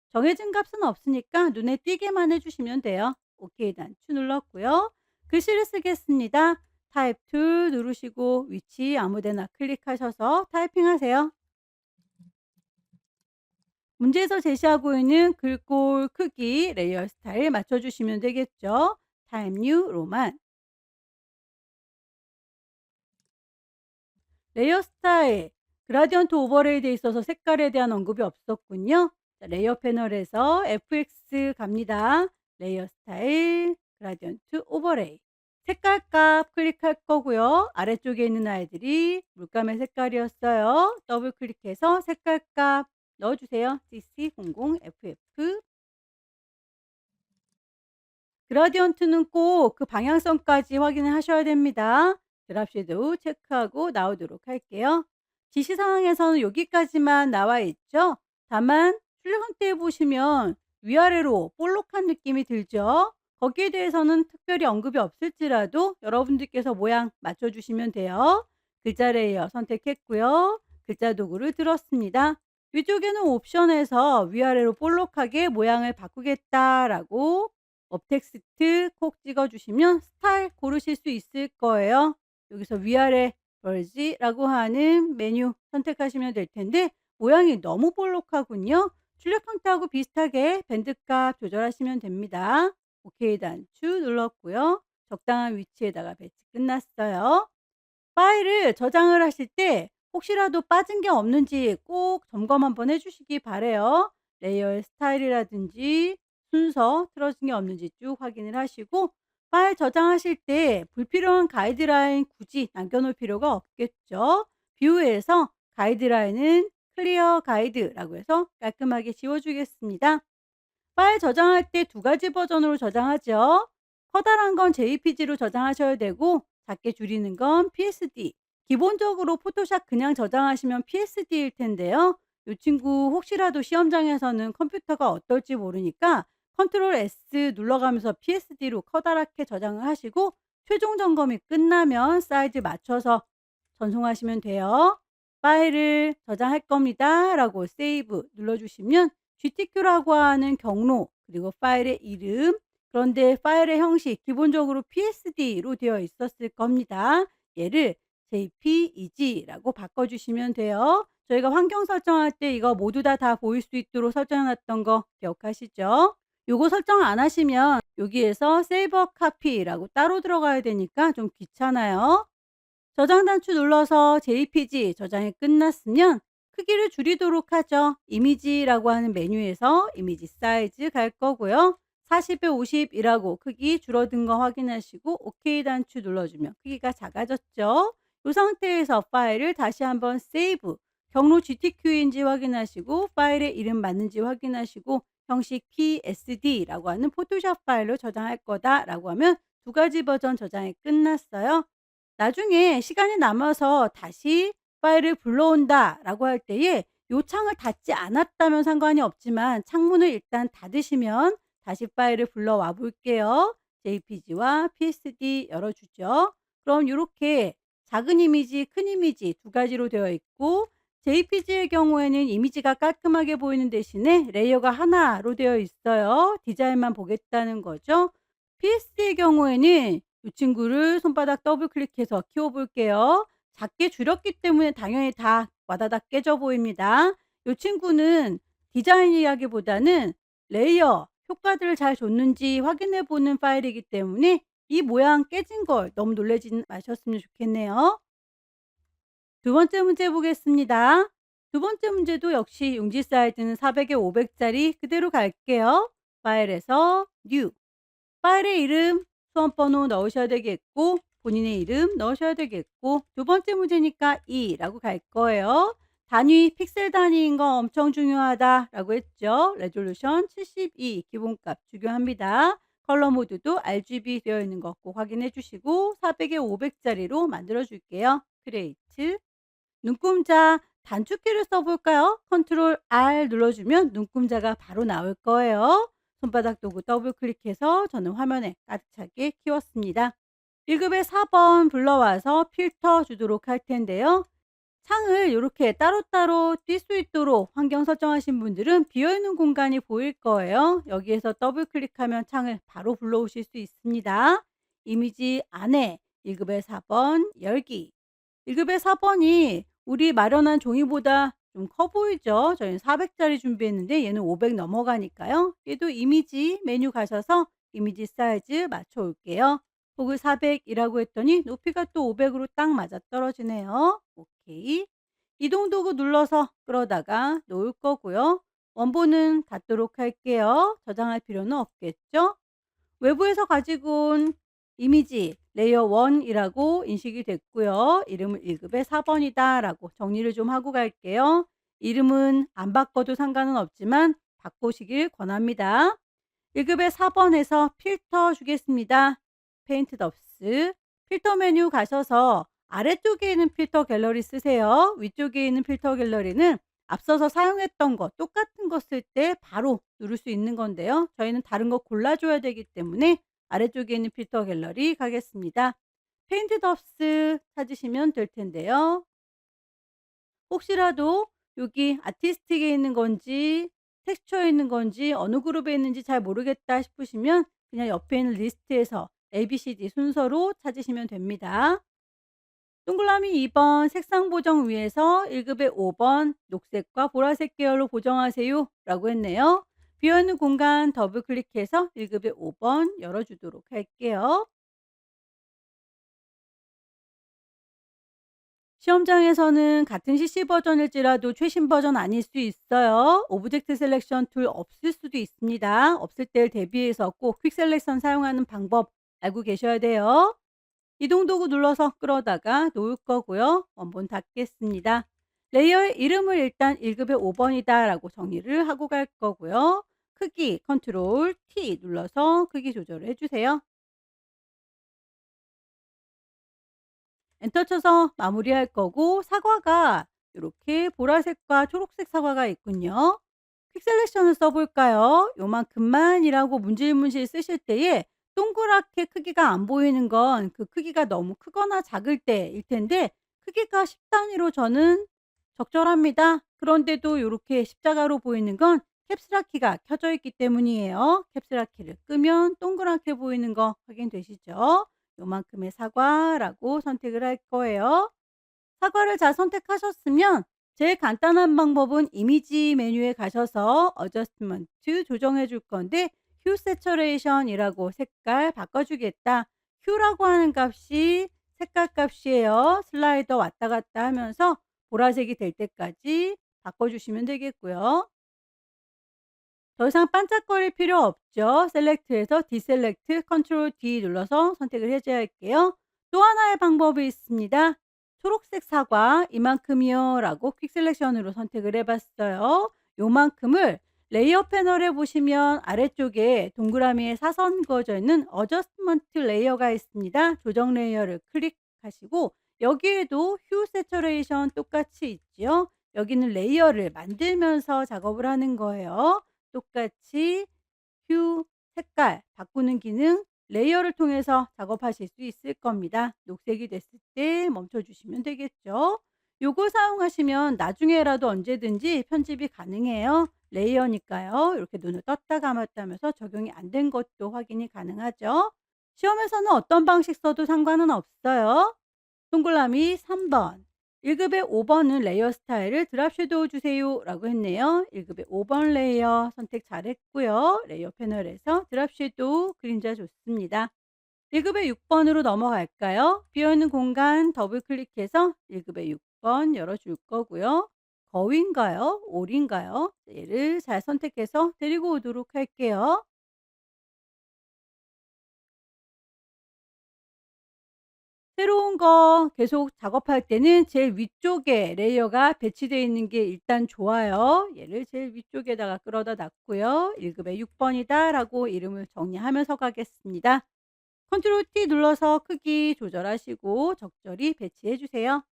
정해진 값은 없으니까 눈에 띄게만 해주시면 돼요. OK 단추 눌렀고요. 글씨를 쓰겠습니다. 타입 툴 누르시고 위치 아무데나 클릭하셔서 타이핑하세요. 문제에서 제시하고 있는 글꼴 크기, 레이어 스타일 맞춰주시면 되겠죠. 타입 뉴 로만. 레이어 스타일, 그라디언트 오버레이 돼 있어서 색깔에 대한 언급이 없었군요. 자, 레이어 패널에서 FX 갑니다. 레이어 스타일, 그라디언트 오버레이. 색깔 값 클릭할 거고요. 아래쪽에 있는 아이들이 물감의 색깔이었어요. 더블 클릭해서 색깔 값 넣어주세요. CC00FF. 그라디언트는 꼭 그 방향성까지 확인을 하셔야 됩니다. 드랍 섀도우 체크하고 나오도록 할게요. 지시사항에서는 여기까지만 나와 있죠. 다만 출력 형태 보시면 위아래로 볼록한 느낌이 들죠. 거기에 대해서는 특별히 언급이 없을지라도 여러분들께서 모양 맞춰주시면 돼요. 글자 레이어 선택했고요. 글자 도구를 들었습니다. 위쪽에는 옵션에서 위아래로 볼록하게 모양을 바꾸겠다라고 업텍스트 콕 찍어 주시면 스타일 고르실 수 있을 거예요. 여기서 위아래 멀지라고 하는 메뉴 선택하시면 될 텐데 모양이 너무 볼록하군요. 출력 형태하고 비슷하게 밴드값 조절하시면 됩니다. 오케이 단추 눌렀고요. 적당한 위치에다가 배치 끝났어요. 파일을 저장을 하실 때 혹시라도 빠진 게 없는지 꼭 점검 한번 해 주시기 바라요. 레이어의 스타일이라든지 순서 틀어진 게 없는지 쭉 확인을 하시고 파일 저장하실 때 불필요한 가이드라인 굳이 남겨 놓을 필요가 없겠죠. 뷰에서 가이드라인은 클리어 가이드라고 해서 깔끔하게 지워 주겠습니다. 파일 저장할 때 두 가지 버전으로 저장하죠. 커다란 건 JPG로 저장하셔야 되고 작게 줄이는 건 PSD. 기본적으로 포토샵 그냥 저장하시면 PSD일 텐데요. 이 친구 혹시라도 시험장에서는 컴퓨터가 어떨지 모르니까 컨트롤 S 눌러가면서 PSD로 커다랗게 저장을 하시고 최종 점검이 끝나면 사이즈 맞춰서 전송하시면 돼요. 파일을 저장할 겁니다 라고 세이브 눌러주시면 GTQ라고 하는 경로 그리고 파일의 이름 그런데 파일의 형식 기본적으로 PSD로 되어 있었을 겁니다. 얘를 JPEG라고 바꿔주시면 돼요. 저희가 환경 설정할 때 이거 모두 다 보일 수 있도록 설정해 놨던 거 기억하시죠? 요거 설정 안 하시면 여기에서 세이버 카피라고 따로 들어가야 되니까 좀 귀찮아요. 저장 단추 눌러서 JPG 저장이 끝났으면 크기를 줄이도록 하죠. 이미지라고 하는 메뉴에서 이미지 사이즈 갈 거고요. 40에 50이라고 크기 줄어든 거 확인하시고 OK 단추 눌러주면 크기가 작아졌죠. 이 상태에서 파일을 다시 한번 세이브 경로 GTQ인지 확인하시고 파일의 이름 맞는지 확인하시고 형식 PSD라고 하는 포토샵 파일로 저장할 거다라고 하면 두 가지 버전 저장이 끝났어요. 나중에 시간이 남아서 다시 파일을 불러온다라고 할 때에 요 창을 닫지 않았다면 상관이 없지만 창문을 일단 닫으시면 다시 파일을 불러와 볼게요. JPG와 PSD 열어주죠. 그럼 이렇게 작은 이미지, 큰 이미지 두 가지로 되어 있고 JPG의 경우에는 이미지가 깔끔하게 보이는 대신에 레이어가 하나로 되어 있어요. 디자인만 보겠다는 거죠. PSD의 경우에는 이 친구를 손바닥 더블 클릭해서 키워 볼게요. 작게 줄였기 때문에 당연히 다 와다닥 깨져 보입니다. 이 친구는 디자인 이야기보다는 레이어 효과들을 잘 줬는지 확인해 보는 파일이기 때문에 이 모양 깨진 걸 너무 놀라지 마셨으면 좋겠네요. 두 번째 문제 보겠습니다. 두 번째 문제도 역시 용지 사이즈는 400에 500짜리 그대로 갈게요. 파일에서 뉴 파일의 이름, 수험번호 넣으셔야 되겠고 본인의 이름 넣으셔야 되겠고 두 번째 문제니까 2라고 갈 거예요. 단위, 픽셀 단위인 거 엄청 중요하다라고 했죠. 레졸루션 72 기본값 중요합니다. 컬러 모드도 RGB 되어 있는 거 꼭 확인해 주시고 400에 500짜리로 만들어 줄게요. 크레이트 눈금자 단축키를 써볼까요? 컨트롤 R 눌러주면 눈금자가 바로 나올 거예요. 손바닥 도구 더블 클릭해서 저는 화면에 가득 차게 키웠습니다. 1급에 4번 불러와서 필터 주도록 할 텐데요. 창을 이렇게 따로따로 뛸 수 있도록 환경 설정하신 분들은 비어있는 공간이 보일 거예요. 여기에서 더블 클릭하면 창을 바로 불러오실 수 있습니다. 이미지 안에 1급에 4번 열기 1급의 4번이 우리 마련한 종이보다 좀 커 보이죠? 저희는 400짜리 준비했는데 얘는 500 넘어가니까요. 얘도 이미지 메뉴 가셔서 이미지 사이즈 맞춰 올게요. 폭을 400이라고 했더니 높이가 또 500으로 딱 맞아떨어지네요. 오케이. 이동 도구 눌러서 끌어다가 놓을 거고요. 원본은 닫도록 할게요. 저장할 필요는 없겠죠? 외부에서 가지고 온 이미지 레이어 1이라고 인식이 됐고요. 이름을 1급의 4번이다 라고 정리를 좀 하고 갈게요. 이름은 안 바꿔도 상관은 없지만 바꾸시길 권합니다. 1급의 4번에서 필터 주겠습니다. 페인트 덥스 필터 메뉴 가셔서 아래쪽에 있는 필터 갤러리 쓰세요. 위쪽에 있는 필터 갤러리는 앞서서 사용했던 거 똑같은 거 쓸 때 바로 누를 수 있는 건데요. 저희는 다른 거 골라줘야 되기 때문에 아래쪽에 있는 필터 갤러리 가겠습니다. 페인트 덥스 찾으시면 될 텐데요. 혹시라도 여기 아티스틱에 있는 건지 텍스처에 있는 건지 어느 그룹에 있는지 잘 모르겠다 싶으시면 그냥 옆에 있는 리스트에서 ABCD 순서로 찾으시면 됩니다. 동그라미 2번 색상 보정 위에서 1 급의 5번 녹색과 보라색 계열로 보정하세요 라고 했네요. 비어있는 공간 더블 클릭해서 1 급의 5번 열어 주도록 할게요. 시험장에서는 같은 CC 버전일지라도 최신 버전 아닐 수 있어요. 오브젝트 셀렉션 툴 없을 수도 있습니다. 없을 때를 대비해서 꼭 퀵 셀렉션 사용하는 방법 알고 계셔야 돼요. 이동 도구 눌러서 끌어다가 놓을 거고요. 원본 닫겠습니다. 레이어의 이름을 일단 1급의 5번이다 라고 정의를 하고 갈 거고요. 크기 컨트롤 T 눌러서 크기 조절을 해주세요. 엔터 쳐서 마무리할 거고, 사과가 이렇게 보라색과 초록색 사과가 있군요. 퀵 셀렉션을 써볼까요? 요만큼만이라고 문질문질 쓰실 때에 동그랗게 크기가 안 보이는 건 그 크기가 너무 크거나 작을 때일 텐데, 크기가 10 단위로 저는 적절합니다. 그런데도 이렇게 십자가로 보이는 건 캡슐라 키가 켜져 있기 때문이에요. 캡슐라 키를 끄면 동그랗게 보이는 거 확인되시죠? 요만큼의 사과라고 선택을 할 거예요. 사과를 잘 선택하셨으면 제일 간단한 방법은 이미지 메뉴에 가셔서 어저스트먼트 조정해 줄 건데, 휴 세처레이션이라고 색깔 바꿔주겠다. 휴라고 하는 값이 색깔 값이에요. 슬라이더 왔다 갔다 하면서 보라색이 될 때까지 바꿔주시면 되겠고요. 더 이상 반짝거릴 필요 없죠. 셀렉트에서 디셀렉트 컨트롤 D 눌러서 선택을 해줘야 할게요. 또 하나의 방법이 있습니다. 초록색 사과 이만큼이요 라고 퀵 셀렉션으로 선택을 해봤어요. 요만큼을 레이어 패널에 보시면 아래쪽에 동그라미에 사선 그어져 있는 어저스트먼트 레이어가 있습니다. 조정 레이어를 클릭하시고, 여기에도 휴 세처레이션 똑같이 있지요. 여기는 레이어를 만들면서 작업을 하는 거예요. 똑같이 휴 색깔 바꾸는 기능 레이어를 통해서 작업하실 수 있을 겁니다. 녹색이 됐을 때 멈춰 주시면 되겠죠. 요거 사용하시면 나중에라도 언제든지 편집이 가능해요. 레이어니까요. 이렇게 눈을 떴다 감았다 하면서 적용이 안 된 것도 확인이 가능하죠. 시험에서는 어떤 방식 써도 상관은 없어요. 동그라미 3 번. 1 급의 5 번은 레이어 스타일을 드랍 섀도우 주세요 라고 했네요. 1 급의 5번 레이어 선택 잘했고요. 레이어 패널에서 드랍 섀도우 그림자 좋습니다. 1 급의 6 번으로 넘어갈까요? 비어있는 공간 더블 클릭해서 1 급의 6번 열어 줄 거고요. 거위인가요? 오리인가요? 얘를 잘 선택해서 데리고 오도록 할게요. 새로운 거 계속 작업할 때는 제일 위쪽에 레이어가 배치되어 있는 게 일단 좋아요. 얘를 제일 위쪽에다가 끌어다 놨고요. 1 급의 6 번이다 라고 이름을 정리하면서 가겠습니다. 컨트롤 T 눌러서 크기 조절하시고 적절히 배치해 주세요.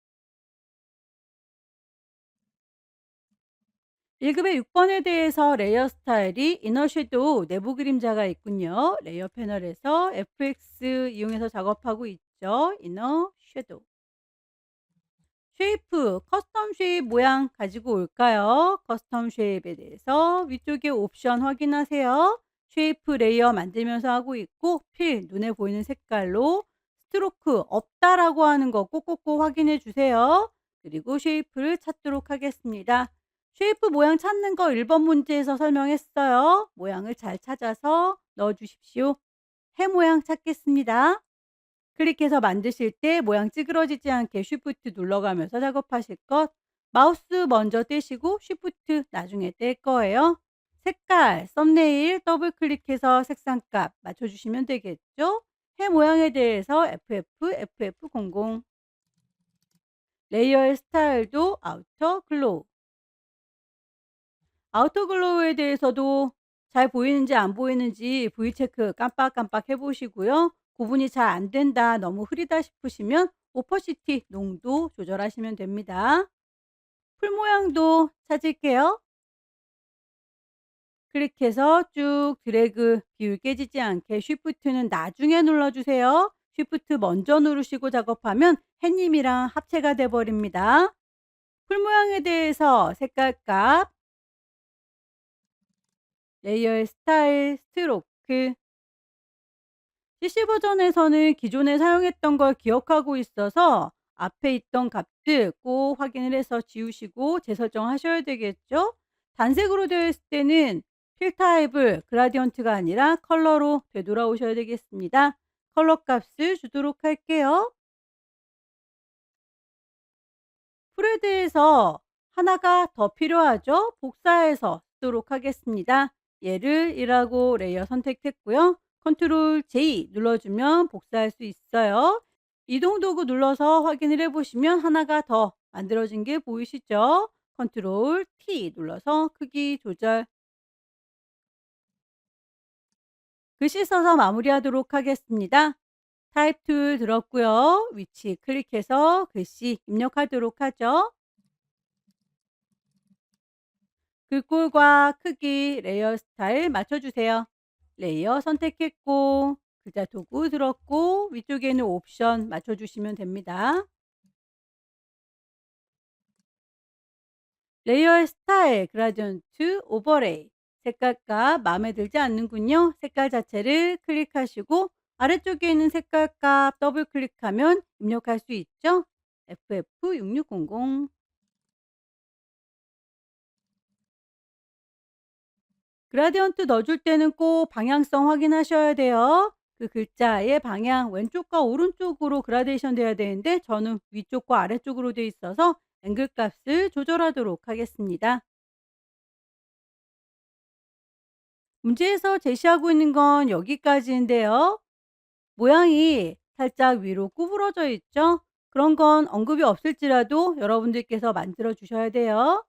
1 급의 6 번에 대해서 레이어 스타일이 이너 섀도우 내부 그림자가 있군요. 레이어 패널에서 FX 이용해서 작업하고 있죠. 이너 섀도우. 쉐이프, 커스텀 쉐입 모양 가지고 올까요? 커스텀 쉐입에 대해서 위쪽에 옵션 확인하세요. 쉐이프 레이어 만들면서 하고 있고, 필 눈에 보이는 색깔로 스트로크 없다라고 하는 거 꼭꼭꼭 확인해 주세요. 그리고 쉐이프를 찾도록 하겠습니다. 쉐이프 모양 찾는 거 1번 문제에서 설명했어요. 모양을 잘 찾아서 넣어 주십시오. 해 모양 찾겠습니다. 클릭해서 만드실 때 모양 찌그러지지 않게 쉬프트 눌러가면서 작업하실 것. 마우스 먼저 떼시고 쉬프트 나중에 뗄 거예요. 색깔, 썸네일 더블 클릭해서 색상값 맞춰주시면 되겠죠. 해 모양에 대해서 FF00. 레이어의 스타일도 아우터 글로우. 아우터 글로우에 대해서도 잘 보이는지 안 보이는지 V 체크 깜빡깜빡 해 보시고요. 구분이 잘 안 된다, 너무 흐리다 싶으시면 오퍼시티 농도 조절하시면 됩니다. 풀 모양도 찾을게요. 클릭해서 쭉 드래그, 비율 깨지지 않게 쉬프트는 나중에 눌러주세요. 쉬프트 먼저 누르시고 작업하면 햇님이랑 합체가 돼 버립니다. 풀 모양에 대해서 색깔 값, 레이어의 스타일, 스트로크, CC 버전에서는 기존에 사용했던 걸 기억하고 있어서 앞에 있던 값들 꼭 확인을 해서 지우시고 재설정하셔야 되겠죠. 단색으로 되어 있을 때는 필 타입을 그라디언트가 아니라 컬러로 되돌아오셔야 되겠습니다. 컬러 값을 주도록 할게요. 프레드에서 하나가 더 필요하죠. 복사해서 쓰도록 하겠습니다. 얘를 1하고 레이어 선택했고요. 컨트롤 J 눌러주면 복사할 수 있어요. 이동 도구 눌러서 확인을 해보시면 하나가 더 만들어진 게 보이시죠? 컨트롤 T 눌러서 크기 조절. 글씨 써서 마무리하도록 하겠습니다. 타입 툴 들었고요. 위치 클릭해서 글씨 입력하도록 하죠. 글꼴과 크기, 레이어 스타일 맞춰주세요. 레이어 선택했고 글자 도구 들었고 위쪽에는 옵션 맞춰주시면 됩니다. 레이어의 스타일, 그라디언트, 오버레이 색깔값 마음에 들지 않는군요. 색깔 자체를 클릭하시고 아래쪽에 있는 색깔값 더블 클릭하면 입력할 수 있죠. FF6600 그라디언트 넣어줄 때는 꼭 방향성 확인하셔야 돼요. 그 글자의 방향 왼쪽과 오른쪽으로 그라데이션 돼야 되는데 저는 위쪽과 아래쪽으로 돼 있어서 앵글 값을 조절하도록 하겠습니다. 문제에서 제시하고 있는 건 여기까지인데요. 모양이 살짝 위로 구부러져 있죠? 그런 건 언급이 없을지라도 여러분들께서 만들어 주셔야 돼요.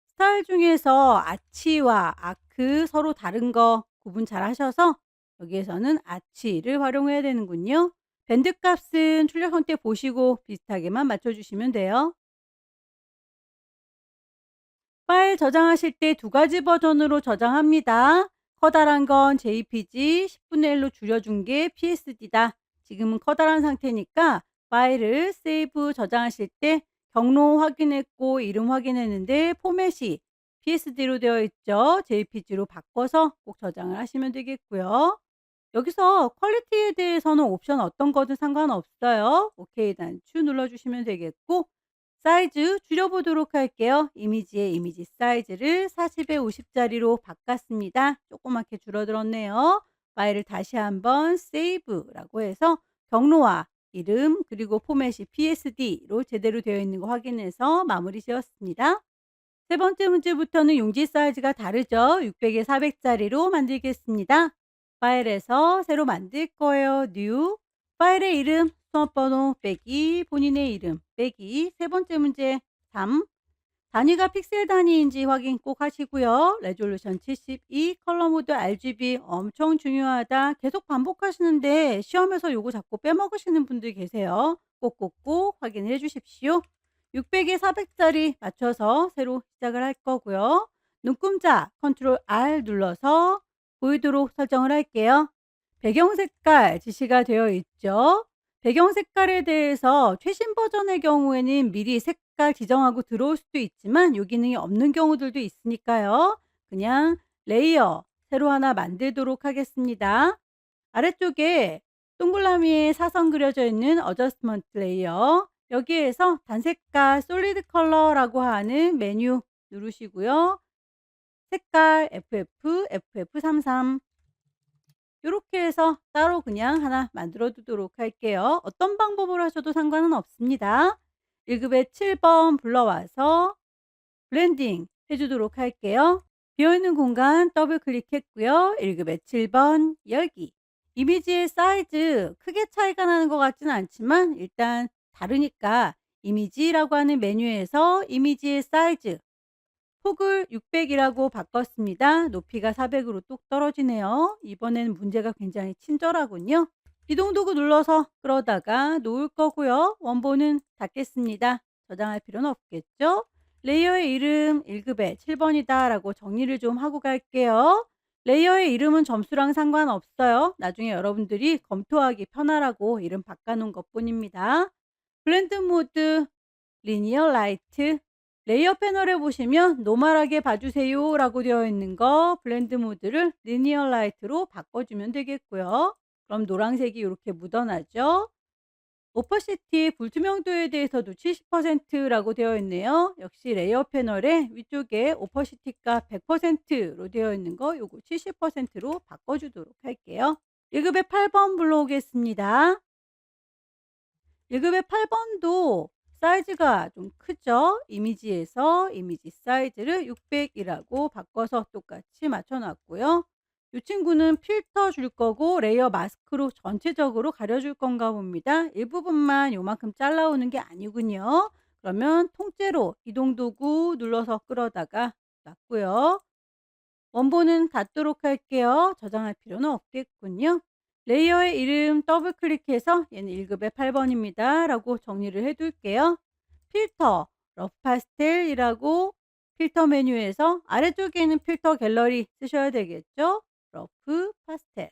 스타일 중에서 아치와 아크 서로 다른 거 구분 잘 하셔서 여기에서는 아치를 활용해야 되는군요. 밴드 값은 출력 형태 보시고 비슷하게만 맞춰주시면 돼요. 파일 저장하실 때 두 가지 버전으로 저장합니다. 커다란 건 JPG 10분의 1로 줄여준 게 PSD다. 지금은 커다란 상태니까 파일을 세이브 저장하실 때 경로 확인했고 이름 확인했는데 포맷이 PSD로 되어 있죠. JPG로 바꿔서 꼭 저장을 하시면 되겠고요. 여기서 퀄리티에 대해서는 옵션 어떤 거든 상관없어요. 오케이 단추 눌러주시면 되겠고 사이즈 줄여보도록 할게요. 이미지의 이미지 사이즈를 40에 50짜리로 바꿨습니다. 조그맣게 줄어들었네요. 파일을 다시 한번 세이브라고 해서 경로와 이름 그리고 포맷이 PSD로 제대로 되어 있는 거 확인해서 마무리 지었습니다. 세 번째 문제부터는 용지 사이즈가 다르죠. 600에 400짜리로 만들겠습니다. 파일에서 새로 만들 거예요. New. 파일의 이름, 수험번호 빼기, 본인의 이름 빼기. 세 번째 문제 3. 단위가 픽셀 단위인지 확인 꼭 하시고요. 레졸루션 72, 컬러 모드 RGB 엄청 중요하다. 계속 반복하시는데 시험에서 요거 자꾸 빼먹으시는 분들 계세요. 꼭꼭꼭 확인해 주십시오. 600에 400짜리 맞춰서 새로 시작을 할 거고요. 눈금자 컨트롤 R 눌러서 보이도록 설정을 할게요. 배경 색깔 지시가 되어 있죠. 배경 색깔에 대해서 최신 버전의 경우에는 미리 색깔 지정하고 들어올 수도 있지만 요 기능이 없는 경우들도 있으니까요. 그냥 레이어 새로 하나 만들도록 하겠습니다. 아래쪽에 동그라미에 사선 그려져 있는 어저스트먼트 레이어 여기에서 단색깔 솔리드 컬러라고 하는 메뉴 누르시고요. 색깔 FF, FF33 요렇게 해서 따로 그냥 하나 만들어 두도록 할게요. 어떤 방법으로 하셔도 상관은 없습니다. 1급의 7번 불러와서 블렌딩 해 주도록 할게요. 비어있는 공간 더블 클릭했고요. 1급의 7번 열기. 이미지의 사이즈 크게 차이가 나는 것 같지는 않지만 일단 다르니까 이미지라고 하는 메뉴에서 이미지의 사이즈 폭을 600이라고 바꿨습니다. 높이가 400으로 뚝 떨어지네요. 이번에는 문제가 굉장히 친절하군요. 이동 도구 눌러서 끌어다가 놓을 거고요. 원본은 닫겠습니다. 저장할 필요는 없겠죠? 레이어의 이름 1급에 7번이다 라고 정리를 좀 하고 갈게요. 레이어의 이름은 점수랑 상관없어요. 나중에 여러분들이 검토하기 편하라고 이름 바꿔놓은 것 뿐입니다. 블렌드 모드, 리니어 라이트, 레이어 패널에 보시면 노멀하게 봐주세요 라고 되어 있는 거 블렌드 모드를 리니어 라이트로 바꿔주면 되겠고요. 그럼 노란색이 이렇게 묻어나죠. 오퍼시티 불투명도에 대해서도 70%라고 되어 있네요. 역시 레이어 패널의 위쪽에 오퍼시티가 100%로 되어 있는 거 요거 70%로 바꿔주도록 할게요. 1급의 8번 불러오겠습니다. 1급의 8번도 사이즈가 좀 크죠? 이미지에서 이미지 사이즈를 600이라고 바꿔서 똑같이 맞춰 놨고요. 이 친구는 필터 줄 거고 레이어 마스크로 전체적으로 가려줄 건가 봅니다. 일부분만 요만큼 잘라오는 게 아니군요. 그러면 통째로 이동 도구 눌러서 끌어다가 놨고요. 원본은 닫도록 할게요. 저장할 필요는 없겠군요. 레이어의 이름 더블 클릭해서 얘는 1급의 8번입니다. 라고 정리를 해 둘게요. 필터, 러프 파스텔이라고 필터 메뉴에서 아래쪽에 있는 필터 갤러리 쓰셔야 되겠죠. 러프 파스텔.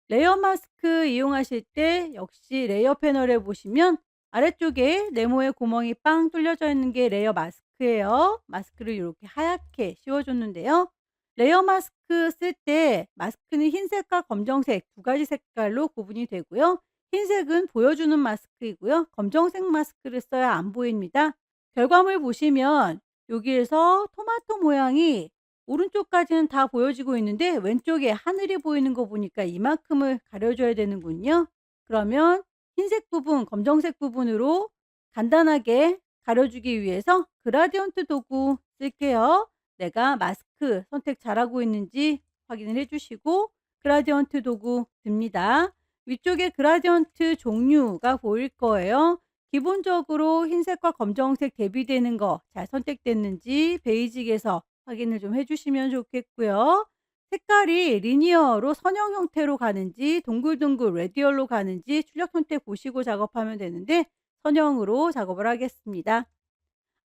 레이어 마스크 이용하실 때 역시 레이어 패널에 보시면 아래쪽에 네모의 구멍이 빵 뚫려져 있는 게 레이어 마스크예요. 마스크를 이렇게 하얗게 씌워줬는데요. 레이어 마스크 쓸 때 마스크는 흰색과 검정색 두 가지 색깔로 구분이 되고요. 흰색은 보여주는 마스크이고요. 검정색 마스크를 써야 안 보입니다. 결과물 보시면 여기에서 토마토 모양이 오른쪽까지는 다 보여지고 있는데 왼쪽에 하늘이 보이는 거 보니까 이만큼을 가려줘야 되는군요. 그러면 흰색 부분, 검정색 부분으로 간단하게 가려주기 위해서 그라디언트 도구 쓸게요. 내가 마스크 선택 잘하고 있는지 확인을 해주시고 그라디언트 도구 듭니다. 위쪽에 그라디언트 종류가 보일 거예요. 기본적으로 흰색과 검정색 대비되는 거 잘 선택됐는지 베이직에서 확인을 좀 해주시면 좋겠고요. 색깔이 리니어로 선형 형태로 가는지 동글동글 레디얼로 가는지 출력 선택 보시고 작업하면 되는데 선형으로 작업을 하겠습니다.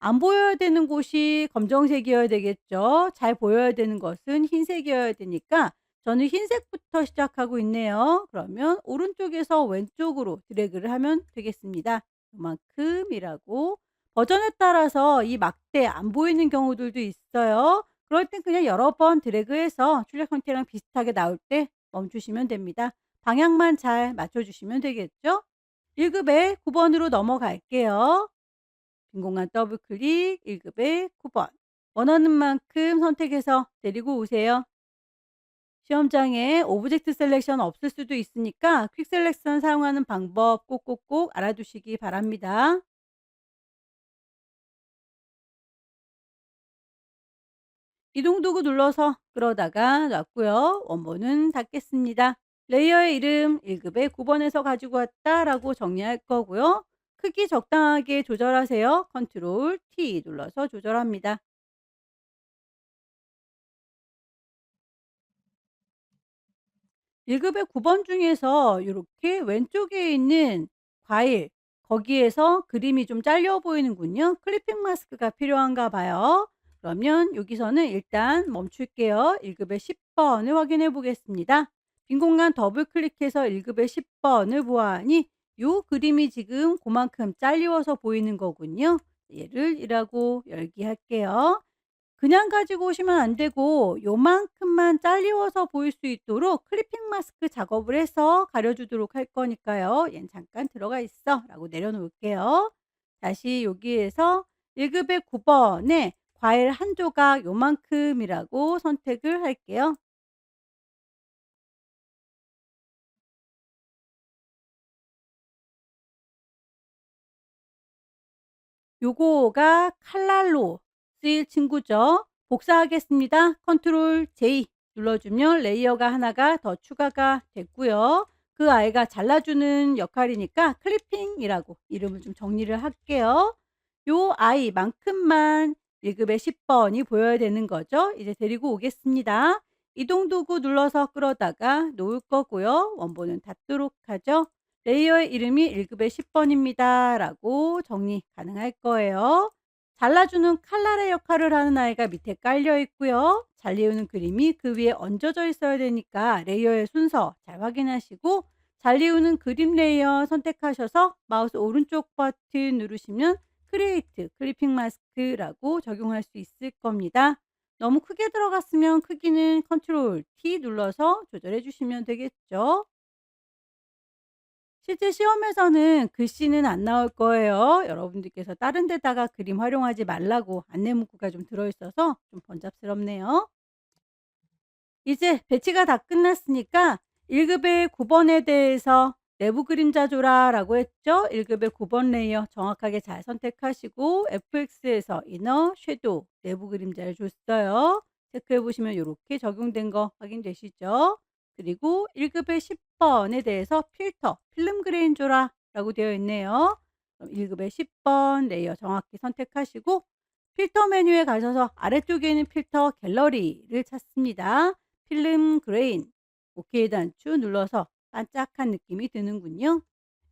안 보여야 되는 곳이 검정색이어야 되겠죠. 잘 보여야 되는 것은 흰색이어야 되니까 저는 흰색부터 시작하고 있네요. 그러면 오른쪽에서 왼쪽으로 드래그를 하면 되겠습니다. 이만큼이라고. 버전에 따라서 이 막대 안 보이는 경우들도 있어요. 그럴 땐 그냥 여러 번 드래그해서 출력 형태랑 비슷하게 나올 때 멈추시면 됩니다. 방향만 잘 맞춰주시면 되겠죠. 1급에 9번으로 넘어갈게요. 빈 공간 더블 클릭 1급의 9번. 원하는 만큼 선택해서 데리고 오세요. 시험장에 오브젝트 셀렉션 없을 수도 있으니까 퀵 셀렉션 사용하는 방법 꼭꼭꼭 알아두시기 바랍니다. 이동 도구 눌러서 끌어다가 놨고요. 원본은 닫겠습니다. 레이어의 이름 1급의 9번에서 가지고 왔다라고 정리할 거고요. 크기 적당하게 조절하세요. 컨트롤 T 눌러서 조절합니다. 1급의 9번 중에서 이렇게 왼쪽에 있는 과일 거기에서 그림이 좀 잘려 보이는군요. 클리핑 마스크가 필요한가 봐요. 그러면 여기서는 일단 멈출게요. 1급의 10번을 확인해 보겠습니다. 빈 공간 더블 클릭해서 1급의 10번을 보아하니 요 그림이 지금 그만큼 잘리워서 보이는 거군요. 얘를 1하고 열기 할게요. 그냥 가지고 오시면 안 되고 요만큼만 잘리워서 보일 수 있도록 클리핑 마스크 작업을 해서 가려주도록 할 거니까요. "얜 잠깐 들어가 있어." 라고 내려놓을게요. 다시 여기에서 1급의 9번에 과일 한 조각 요만큼이라고 선택을 할게요. 요거가 칼날로 쓰일 친구죠. 복사하겠습니다. 컨트롤 J 눌러주면 레이어가 하나가 더 추가가 됐고요. 그 아이가 잘라주는 역할이니까 클리핑이라고 이름을 좀 정리를 할게요. 요 아이만큼만 1급의 10번이 보여야 되는 거죠. 이제 데리고 오겠습니다. 이동 도구 눌러서 끌어다가 놓을 거고요. 원본은 닫도록 하죠. 레이어의 이름이 1급의 10번입니다. 라고 정리 가능할 거예요. 잘라주는 칼날의 역할을 하는 아이가 밑에 깔려 있고요. 잘리우는 그림이 그 위에 얹어져 있어야 되니까 레이어의 순서 잘 확인하시고 잘리우는 그림 레이어 선택하셔서 마우스 오른쪽 버튼 누르시면 크리에이트 클리핑 마스크라고 적용할 수 있을 겁니다. 너무 크게 들어갔으면 크기는 컨트롤 T 눌러서 조절해 주시면 되겠죠. 실제 시험에서는 글씨는 안 나올 거예요. 여러분들께서 다른 데다가 그림 활용하지 말라고 안내 문구가 좀 들어 있어서 좀 번잡스럽네요. 이제 배치가 다 끝났으니까 1급의 9번에 대해서 내부 그림자 줘라라고 했죠. 1급의 9번 레이어 정확하게 잘 선택하시고 FX에서 이너 섀도우 내부 그림자를 줬어요. 체크해 보시면 이렇게 적용된 거 확인되시죠? 그리고 1급의 10번에 대해서 필터 필름 그레인 줘라라고 되어 있네요. 그럼 1급의 10번 레이어 정확히 선택하시고 필터 메뉴에 가셔서 아래쪽에 있는 필터 갤러리를 찾습니다. 필름 그레인 오케이 단추 눌러서 반짝한 느낌이 드는군요.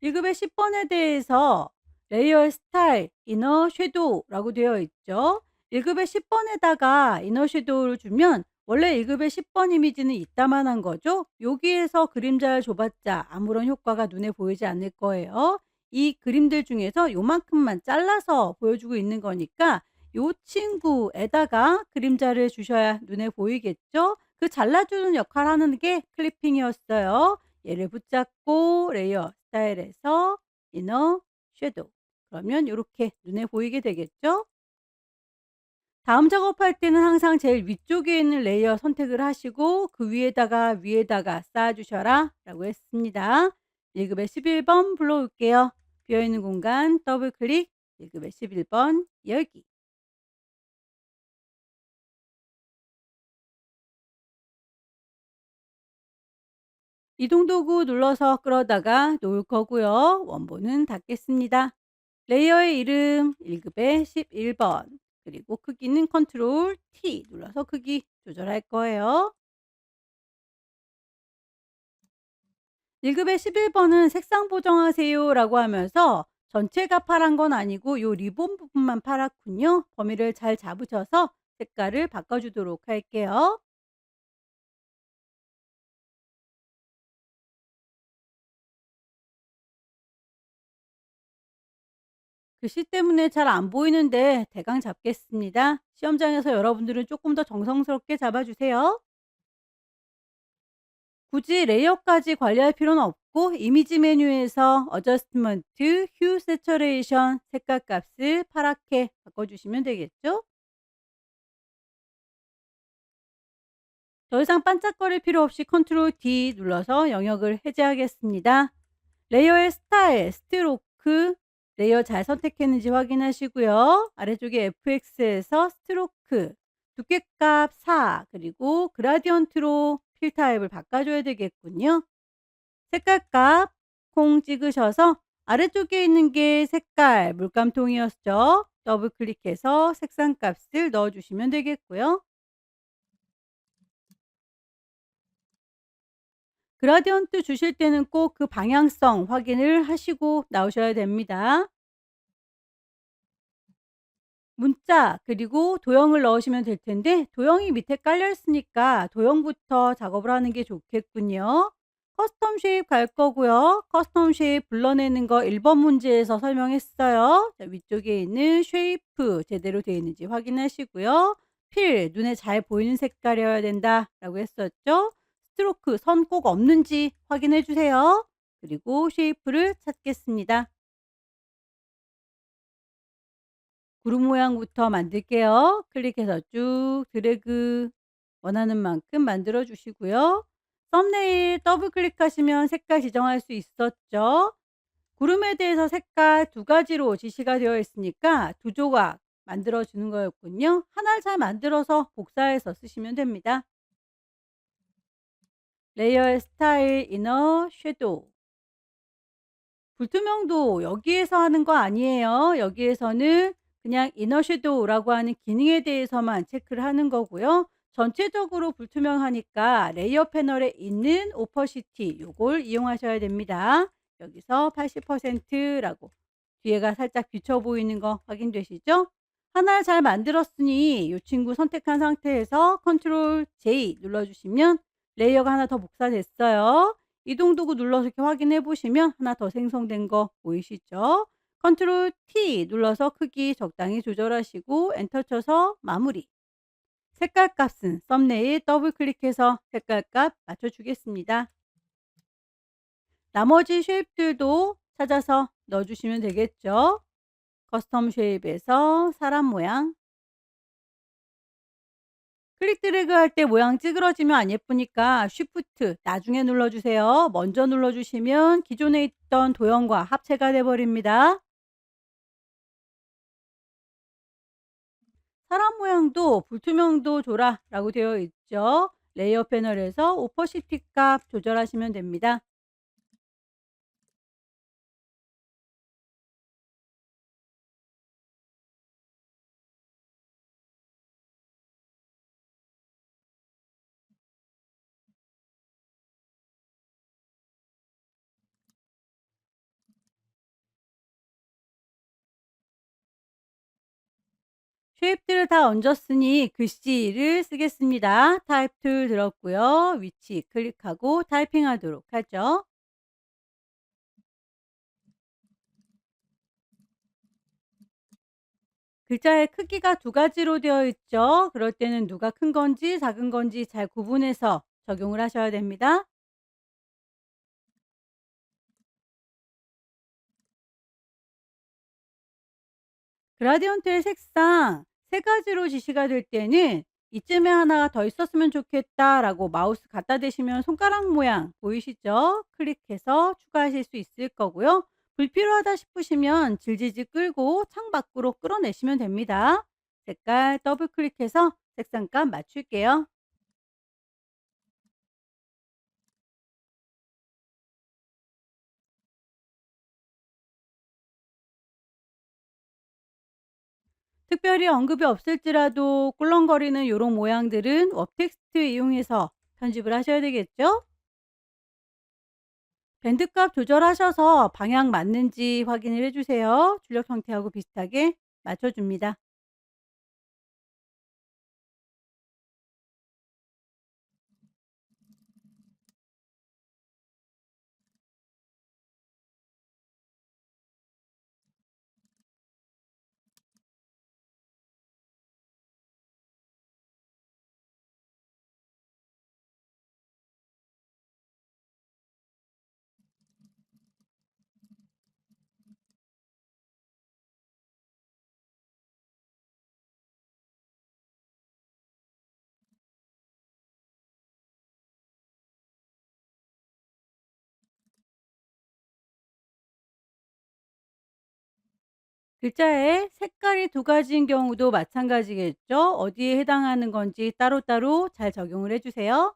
1급의 10번에 대해서 레이어의 스타일, 이너 섀도우라고 되어 있죠. 1급의 10번에다가 이너 섀도우를 주면 원래 1급의 10번 이미지는 이따만한 거죠. 여기에서 그림자를 줘봤자 아무런 효과가 눈에 보이지 않을 거예요. 이 그림들 중에서 요만큼만 잘라서 보여주고 있는 거니까 요 친구에다가 그림자를 주셔야 눈에 보이겠죠. 그 잘라주는 역할을 하는 게 클리핑이었어요. 얘를 붙잡고 레이어 스타일에서 이너 섀도우 그러면 이렇게 눈에 보이게 되겠죠. 다음 작업할 때는 항상 제일 위쪽에 있는 레이어 선택을 하시고 그 위에다가 쌓아 주셔라 라고 했습니다. 1급의 11번 불러올게요. 비어있는 공간 더블 클릭 1급의 11번 열기. 이동 도구 눌러서 끌어다가 놓을 거고요. 원본은 닫겠습니다. 레이어의 이름 1급의 11번 그리고 크기는 컨트롤 T 눌러서 크기 조절할 거예요. 1급의 11번은 색상 보정하세요 라고 하면서 전체가 파란 건 아니고 요 리본 부분만 파랗군요. 범위를 잘 잡으셔서 색깔을 바꿔주도록 할게요. 글씨 때문에 잘 안 보이는데 대강 잡겠습니다. 시험장에서 여러분들은 조금 더 정성스럽게 잡아주세요. 굳이 레이어까지 관리할 필요는 없고 이미지 메뉴에서 어저스트먼트, 휴 세처레이션 색깔 값을 파랗게 바꿔주시면 되겠죠. 더 이상 반짝거릴 필요 없이 컨트롤 D 눌러서 영역을 해제하겠습니다. 레이어의 스타일, 스트로크, 레이어 잘 선택했는지 확인하시고요. 아래쪽에 FX에서 스트로크, 두께값 4, 그리고 그라디언트로 필 타입을 바꿔줘야 되겠군요. 색깔값 콩 찍으셔서 아래쪽에 있는 게 색깔 물감통이었죠. 더블 클릭해서 색상 값을 넣어주시면 되겠고요. 그라디언트 주실 때는 꼭 그 방향성 확인을 하시고 나오셔야 됩니다. 문자 그리고 도형을 넣으시면 될 텐데 도형이 밑에 깔려 있으니까 도형부터 작업을 하는 게 좋겠군요. 커스텀 쉐입 갈 거고요. 커스텀 쉐입 불러내는 거 1번 문제에서 설명했어요. 자, 위쪽에 있는 쉐이프 제대로 되어 있는지 확인하시고요. 필 눈에 잘 보이는 색깔이어야 된다라고 했었죠. 스트로크 선 꼭 없는지 확인해 주세요. 그리고 쉐이프를 찾겠습니다. 구름 모양부터 만들게요. 클릭해서 쭉 드래그 원하는 만큼 만들어 주시고요. 썸네일 더블 클릭하시면 색깔 지정할 수 있었죠. 구름에 대해서 색깔 두 가지로 지시가 되어 있으니까 두 조각 만들어 주는 거였군요. 하나를 잘 만들어서 복사해서 쓰시면 됩니다. 레이어의 스타일, 이너, 섀도우 불투명도 여기에서 하는 거 아니에요. 여기에서는 그냥 이너 섀도우라고 하는 기능에 대해서만 체크를 하는 거고요. 전체적으로 불투명하니까 레이어 패널에 있는 오퍼시티 요걸 이용하셔야 됩니다. 여기서 80%라고 뒤에가 살짝 비쳐 보이는 거 확인되시죠? 하나를 잘 만들었으니 이 친구 선택한 상태에서 컨트롤 J 눌러주시면 레이어가 하나 더 복사됐어요. 이동 도구 눌러서 이렇게 확인해 보시면 하나 더 생성된 거 보이시죠? 컨트롤 T 눌러서 크기 적당히 조절하시고 엔터 쳐서 마무리. 색깔 값은 썸네일 더블 클릭해서 색깔 값 맞춰주겠습니다. 나머지 쉐입들도 찾아서 넣어주시면 되겠죠. 커스텀 쉐입에서 사람 모양. 클릭 드래그 할 때 모양 찌그러지면 안 예쁘니까 쉬프트 나중에 눌러주세요. 먼저 눌러주시면 기존에 있던 도형과 합체가 돼버립니다. 사람 모양도 불투명도 줘라 라고 되어 있죠. 레이어 패널에서 오퍼시티 값 조절하시면 됩니다. 쉐입들을 다 얹었으니 글씨를 쓰겠습니다. 타입 툴 들었고요. 위치 클릭하고 타이핑하도록 하죠. 글자의 크기가 두 가지로 되어 있죠. 그럴 때는 누가 큰 건지 작은 건지 잘 구분해서 적용을 하셔야 됩니다. 그라디언트의 색상 세 가지로 지시가 될 때는 이쯤에 하나가 더 있었으면 좋겠다라고 마우스 갖다 대시면 손가락 모양 보이시죠? 클릭해서 추가하실 수 있을 거고요. 불필요하다 싶으시면 질질질 끌고 창 밖으로 끌어내시면 됩니다. 색깔 더블 클릭해서 색상값 맞출게요. 특별히 언급이 없을지라도 꿀렁거리는 요런 모양들은 웹텍스트 이용해서 편집을 하셔야 되겠죠? 밴드값 조절하셔서 방향 맞는지 확인을 해 주세요. 출력 형태하고 비슷하게 맞춰 줍니다. 글자의 색깔이 두 가지인 경우도 마찬가지겠죠. 어디에 해당하는 건지 따로따로 잘 적용을 해 주세요.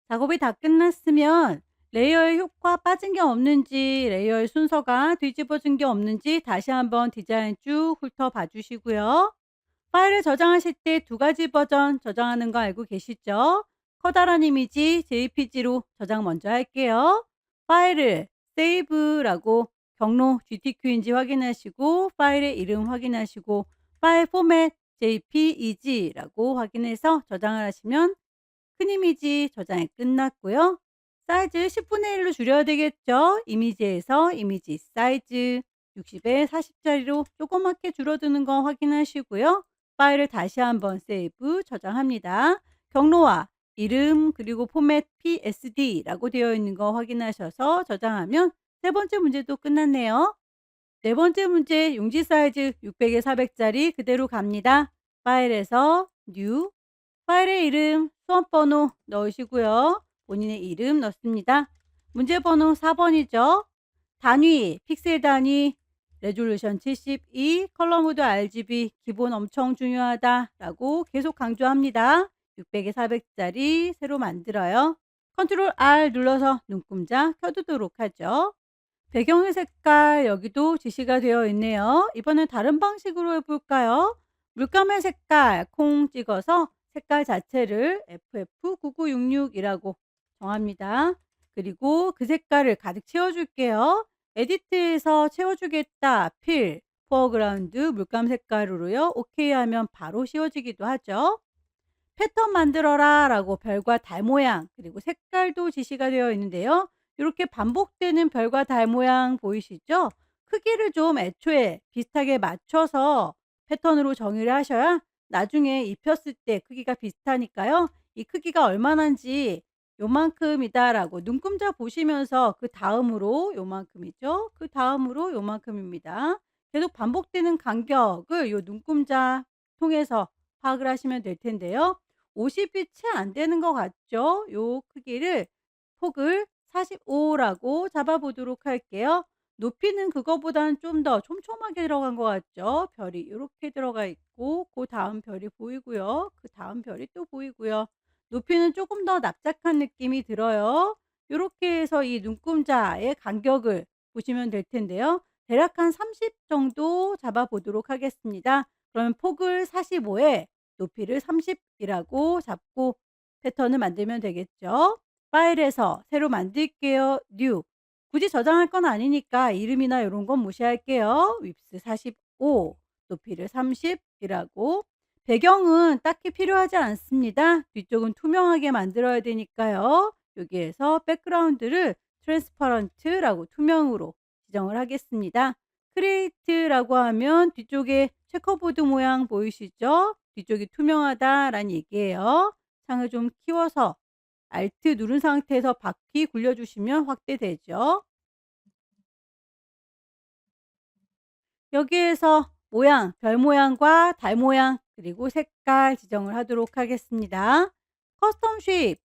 작업이 다 끝났으면 레이어의 효과 빠진 게 없는지, 레이어의 순서가 뒤집어진 게 없는지 다시 한번 디자인 쭉 훑어봐 주시고요. 파일을 저장하실 때 두 가지 버전 저장하는 거 알고 계시죠? 커다란 이미지 JPG로 저장 먼저 할게요. 파일을 세이브라고 경로 GTQ인지 확인하시고 파일의 이름 확인하시고 파일 포맷 JPEG라고 확인해서 저장을 하시면 큰 이미지 저장이 끝났고요. 사이즈 10분의 1로 줄여야 되겠죠? 이미지에서 이미지 사이즈 60에 40짜리로 조그맣게 줄어드는 거 확인하시고요. 파일을 다시 한번 세이브 저장합니다. 경로와 이름 그리고 포맷 PSD라고 되어 있는 거 확인하셔서 저장하면 세 번째 문제도 끝났네요. 네 번째 문제 용지 사이즈 600에 400짜리 그대로 갑니다. 파일에서 뉴 파일의 이름, 수험번호 넣으시고요. 본인의 이름 넣습니다. 문제 번호 4번이죠. 단위, 픽셀 단위, 레졸루션 72, 컬러 모드 RGB, 기본 엄청 중요하다라고 계속 강조합니다. 600에 400짜리 새로 만들어요. 컨트롤 R 눌러서 눈금자 켜두도록 하죠. 배경의 색깔 여기도 지시가 되어 있네요. 이번엔 다른 방식으로 해볼까요? 물감의 색깔 콩 찍어서 색깔 자체를 FF9966이라고 정합니다. 그리고 그 색깔을 가득 채워줄게요. 에디트에서 채워주겠다, 필, 포어그라운드, 물감 색깔으로요. 오케이 하면 바로 씌워지기도 하죠. 패턴 만들어라 라고 별과 달 모양 그리고 색깔도 지시가 되어 있는데요. 이렇게 반복되는 별과 달 모양 보이시죠? 크기를 좀 애초에 비슷하게 맞춰서 패턴으로 정의를 하셔야 나중에 입혔을 때 크기가 비슷하니까요. 이 크기가 얼마나인지 요만큼이다 라고 눈금자 보시면서 그 다음으로 요만큼이죠. 그 다음으로 요만큼입니다. 계속 반복되는 간격을 요 눈금자 통해서 파악을 하시면 될 텐데요. 50이 채 안 되는 것 같죠? 요 크기를 폭을 45라고 잡아 보도록 할게요. 높이는 그거보다는 좀 더 촘촘하게 들어간 것 같죠? 별이 이렇게 들어가 있고 그다음 별이 보이고요. 그다음 별이 또 보이고요. 높이는 조금 더 납작한 느낌이 들어요. 요렇게 해서 이 눈금자의 간격을 보시면 될 텐데요. 대략 한 30 정도 잡아 보도록 하겠습니다. 그러면 폭을 45에 높이를 30이라고 잡고 패턴을 만들면 되겠죠. 파일에서 새로 만들게요. 뉴. 굳이 저장할 건 아니니까 이름이나 이런 건 무시할게요. 윕스 45, 높이를 30이라고. 배경은 딱히 필요하지 않습니다. 뒤쪽은 투명하게 만들어야 되니까요. 여기에서 백그라운드를 트랜스퍼런트라고 투명으로 지정을 하겠습니다. 크리에이트라고 하면 뒤쪽에 체커보드 모양 보이시죠? 뒤쪽이 투명하다라는 얘기예요. 창을 좀 키워서 Alt 누른 상태에서 바퀴 굴려주시면 확대되죠. 여기에서 모양, 별 모양과 달 모양 그리고 색깔 지정을 하도록 하겠습니다. 커스텀 쉐입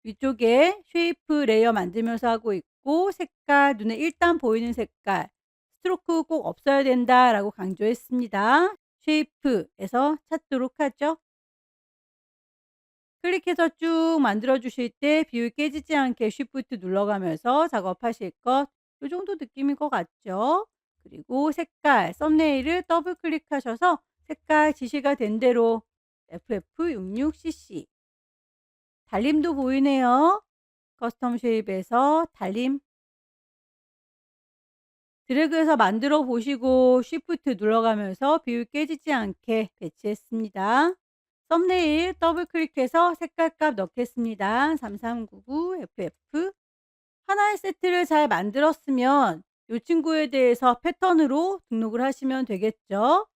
위쪽에 쉐이프 레이어 만들면서 하고 있고 색깔 눈에 일단 보이는 색깔 스트로크 꼭 없어야 된다라고 강조했습니다. 쉐이프에서 찾도록 하죠. 클릭해서 쭉 만들어 주실 때 비율 깨지지 않게 쉬프트 눌러가면서 작업하실 것 요 정도 느낌인 것 같죠. 그리고 색깔 썸네일을 더블 클릭하셔서 색깔 지시가 된 대로 FF66cc 달림도 보이네요. 커스텀 쉐입에서 달림 드래그해서 만들어 보시고 쉬프트 눌러가면서 비율 깨지지 않게 배치했습니다. 썸네일 더블 클릭해서 색깔값 넣겠습니다. 3399FF 하나의 세트를 잘 만들었으면 이 친구에 대해서 패턴으로 등록을 하시면 되겠죠.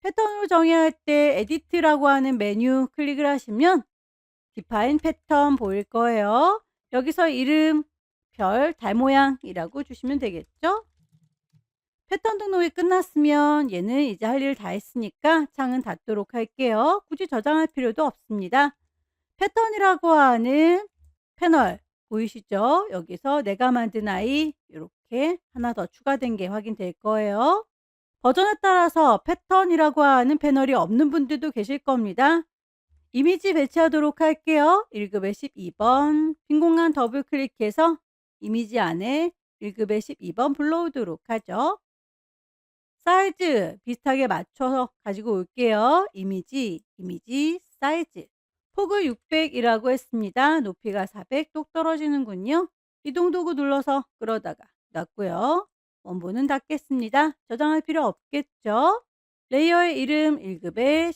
패턴으로 정의할 때 에디트라고 하는 메뉴 클릭을 하시면 디파인 패턴 보일 거예요. 여기서 이름, 별, 달 모양이라고 주시면 되겠죠. 패턴 등록이 끝났으면 얘는 이제 할 일 다 했으니까 창은 닫도록 할게요. 굳이 저장할 필요도 없습니다. 패턴이라고 하는 패널 보이시죠? 여기서 내가 만든 아이 이렇게 하나 더 추가된 게 확인될 거예요. 버전에 따라서 패턴이라고 하는 패널이 없는 분들도 계실 겁니다. 이미지 배치하도록 할게요. 1급에 12번 빈 공간 더블 클릭해서 이미지 안에 1급에 12번 불러오도록 하죠. 사이즈 비슷하게 맞춰서 가지고 올게요. 이미지, 사이즈. 폭을 600이라고 했습니다. 높이가 400 똑 떨어지는군요. 이동 도구 눌러서 끌어다가 놨고요. 원본은 닫겠습니다. 저장할 필요 없겠죠? 레이어의 이름 1급에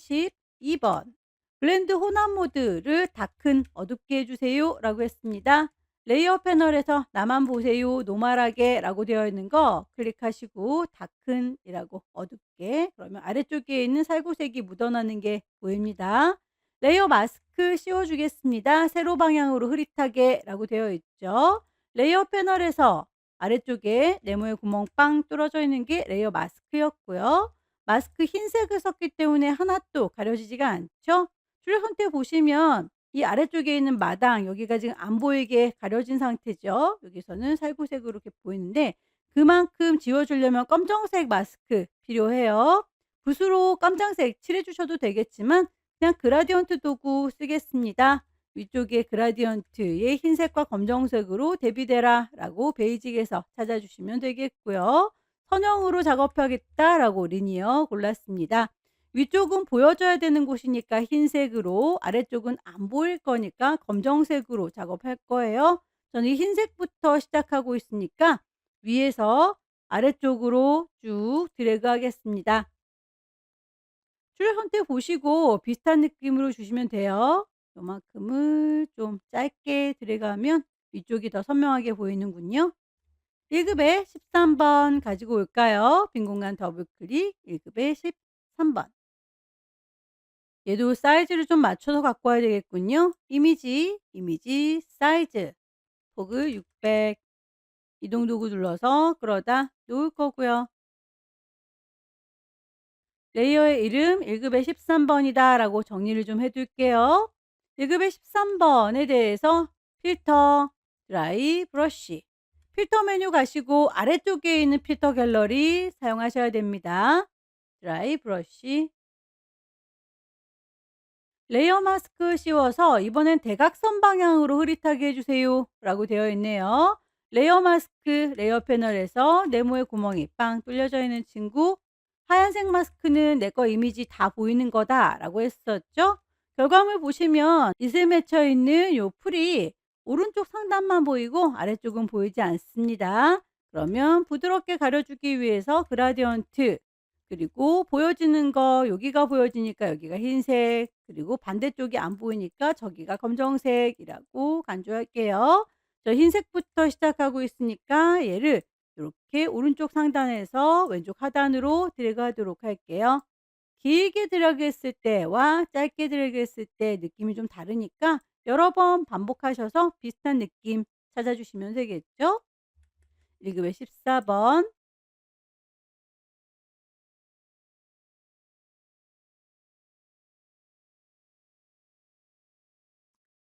12번. 블렌드 혼합 모드를 다큰 어둡게 해주세요 라고 했습니다. 레이어 패널에서 나만 보세요 노멀하게 라고 되어 있는 거 클릭하시고 다큰이라고 어둡게 그러면 아래쪽에 있는 살구색이 묻어나는 게 보입니다. 레이어 마스크 씌워주겠습니다. 세로 방향으로 흐릿하게 라고 되어 있죠. 레이어 패널에서 아래쪽에 네모의 구멍 빵 뚫어져 있는 게 레이어 마스크였고요. 마스크 흰색을 썼기 때문에 하나도 가려지지가 않죠. 줄 선택 보시면 이 아래쪽에 있는 마당 여기가 지금 안 보이게 가려진 상태죠. 여기서는 살구색으로 이렇게 보이는데 그만큼 지워주려면 검정색 마스크 필요해요. 붓으로 깜장색 칠해 주셔도 되겠지만 그냥 그라디언트 도구 쓰겠습니다. 위쪽에 그라디언트의 흰색과 검정색으로 대비되라 라고 베이직에서 찾아주시면 되겠고요. 선형으로 작업하겠다 라고 리니어 골랐습니다. 위쪽은 보여져야 되는 곳이니까 흰색으로, 아래쪽은 안 보일 거니까 검정색으로 작업할 거예요. 저는 흰색부터 시작하고 있으니까 위에서 아래쪽으로 쭉 드래그 하겠습니다. 줄 선택 보시고 비슷한 느낌으로 주시면 돼요. 요만큼을 좀 짧게 들어가면 위쪽이 더 선명하게 보이는군요. 1급에 13번 가지고 올까요? 빈 공간 더블 클릭 1급에 13번. 얘도 사이즈를 좀 맞춰서 갖고 와야 되겠군요. 이미지 사이즈 폭을 600, 이동 도구 눌러서 끌어다 놓을 거고요. 레이어의 이름 1급의 13번이다 라고 정리를 좀 해 둘게요. 1급의 13번에 대해서 필터, 드라이, 브러쉬. 필터 메뉴 가시고 아래쪽에 있는 필터 갤러리 사용하셔야 됩니다. 드라이, 브러쉬. 레이어 마스크 씌워서 이번엔 대각선 방향으로 흐릿하게 해주세요 라고 되어 있네요. 레이어 마스크 레이어 패널에서 네모의 구멍이 빵 뚫려져 있는 친구, 하얀색 마스크는 내 거 이미지 다 보이는 거다 라고 했었죠. 결과물 보시면 이슬 맺혀 있는 요 풀이 오른쪽 상단만 보이고 아래쪽은 보이지 않습니다. 그러면 부드럽게 가려주기 위해서 그라디언트, 그리고 보여지는 거 여기가 보여지니까 여기가 흰색, 그리고 반대쪽이 안 보이니까 저기가 검정색이라고 간주할게요. 저 흰색부터 시작하고 있으니까 얘를 이렇게 오른쪽 상단에서 왼쪽 하단으로 들어가도록 할게요. 길게 들어갔을 때와 짧게 들어갔을 때 느낌이 좀 다르니까 여러 번 반복하셔서 비슷한 느낌 찾아주시면 되겠죠? 1급의 14번.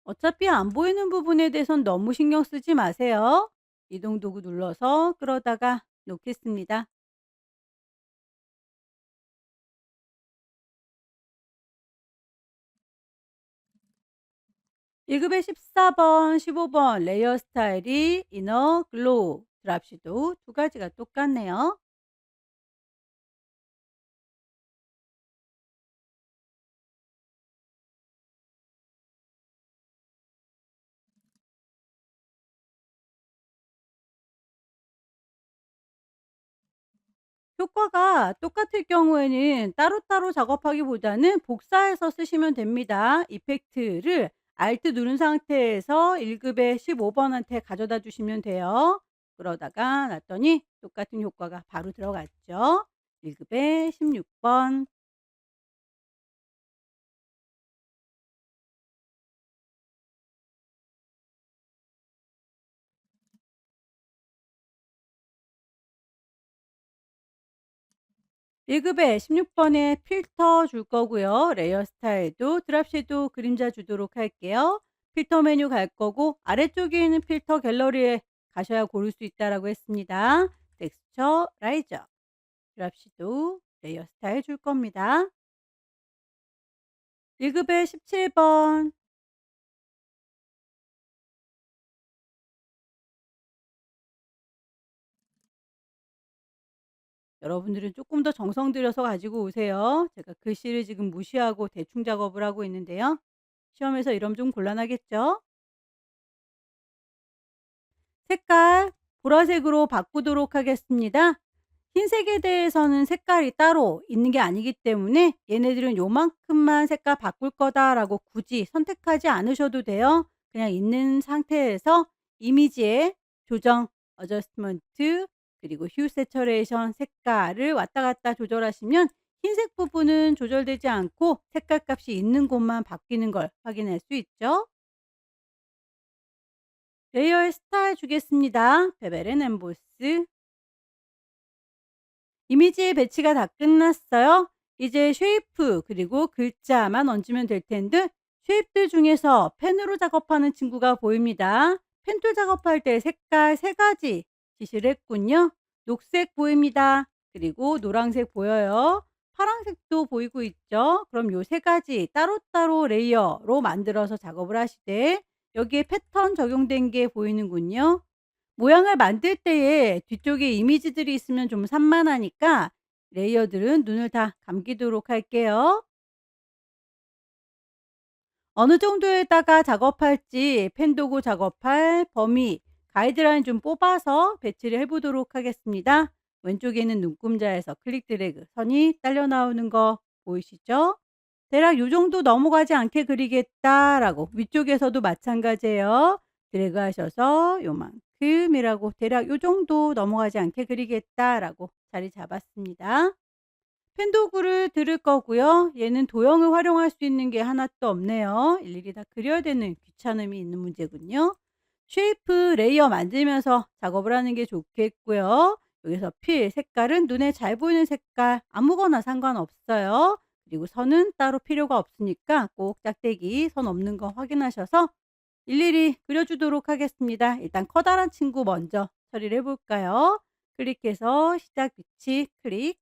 어차피 안 보이는 부분에 대해선 너무 신경 쓰지 마세요. 이동 도구 눌러서 끌어다가 놓겠습니다. 1급의 14번, 15번 레이어 스타일이 이너 글로우, 드랍 섀도우 두 가지가 똑같네요. 효과가 똑같을 경우에는 따로따로 작업하기보다는 복사해서 쓰시면 됩니다. 이펙트를 Alt 누른 상태에서 1급의 15번한테 가져다 주시면 돼요. 그러다가 놨더니 똑같은 효과가 바로 들어갔죠. 1급의 16번. 1급에 16번에 필터 줄 거고요. 레이어 스타일도 드랍 섀도우 그림자 주도록 할게요. 필터 메뉴 갈 거고 아래쪽에 있는 필터 갤러리에 가셔야 고를 수 있다라고 했습니다. 텍스처, 라이저, 드랍 섀도우, 레이어 스타일 줄 겁니다. 1급에 17번. 여러분들은 조금 더 정성 들여서 가지고 오세요. 제가 글씨를 지금 무시하고 대충 작업을 하고 있는데요. 시험에서 이러면 좀 곤란하겠죠? 색깔 보라색으로 바꾸도록 하겠습니다. 흰색에 대해서는 색깔이 따로 있는 게 아니기 때문에 얘네들은 요만큼만 색깔 바꿀 거다라고 굳이 선택하지 않으셔도 돼요. 그냥 있는 상태에서 이미지에 조정, 어저스트먼트, 그리고 휴 세처레이션 색깔을 왔다 갔다 조절하시면 흰색 부분은 조절되지 않고 색깔 값이 있는 곳만 바뀌는 걸 확인할 수 있죠. 레이어의 스타일 주겠습니다. 베벨앤 엠보스. 이미지의 배치가 다 끝났어요. 이제 쉐이프 그리고 글자만 얹으면 될 텐데 쉐입들 중에서 펜으로 작업하는 친구가 보입니다. 펜툴 작업할 때 색깔 세 가지 지시를 했군요. 녹색 보입니다. 그리고 노란색 보여요. 파란색도 보이고 있죠. 그럼 요 세 가지 따로따로 레이어로 만들어서 작업을 하시되 여기에 패턴 적용된 게 보이는군요. 모양을 만들 때에 뒤쪽에 이미지들이 있으면 좀 산만하니까 레이어들은 눈을 다 감기도록 할게요. 어느 정도에다가 작업할지 펜도구 작업할 범위, 가이드라인 좀 뽑아서 배치를 해 보도록 하겠습니다. 왼쪽에는 눈금자에서 클릭 드래그 선이 딸려 나오는 거 보이시죠? 대략 요 정도 넘어가지 않게 그리겠다라고 위쪽에서도 마찬가지예요. 드래그 하셔서 요만큼이라고 대략 요 정도 넘어가지 않게 그리겠다라고 자리 잡았습니다. 펜 도구를 들을 거고요. 얘는 도형을 활용할 수 있는 게 하나도 없네요. 일일이 다 그려야 되는 귀찮음이 있는 문제군요. 쉐이프 레이어 만들면서 작업을 하는 게 좋겠고요. 여기서 필 색깔은 눈에 잘 보이는 색깔 아무거나 상관없어요. 그리고 선은 따로 필요가 없으니까 꼭 짝대기 선 없는 거 확인하셔서 일일이 그려주도록 하겠습니다. 일단 커다란 친구 먼저 처리를 해볼까요? 클릭해서 시작 위치 클릭,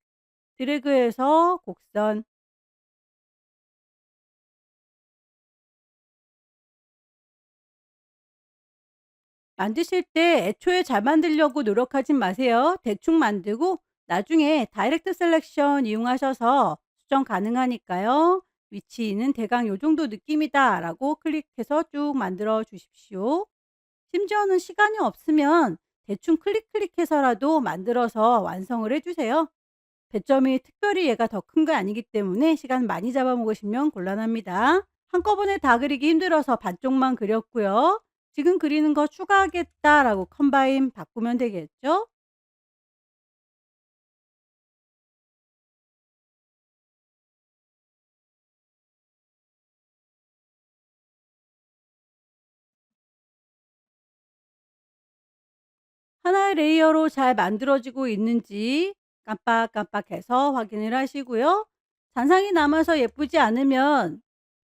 드래그해서 곡선, 만드실 때 애초에 잘 만들려고 노력하진 마세요. 대충 만들고 나중에 다이렉트 셀렉션 이용하셔서 수정 가능하니까요. 위치는 대강 요 정도 느낌이다 라고 클릭해서 쭉 만들어 주십시오. 심지어는 시간이 없으면 대충 클릭해서라도 만들어서 완성을 해주세요. 배점이 특별히 얘가 더 큰 거 아니기 때문에 시간 많이 잡아먹으시면 곤란합니다. 한꺼번에 다 그리기 힘들어서 반쪽만 그렸고요. 지금 그리는 거 추가하겠다라고 컴바인 바꾸면 되겠죠? 하나의 레이어로 잘 만들어지고 있는지 깜빡깜빡해서 확인을 하시고요. 잔상이 남아서 예쁘지 않으면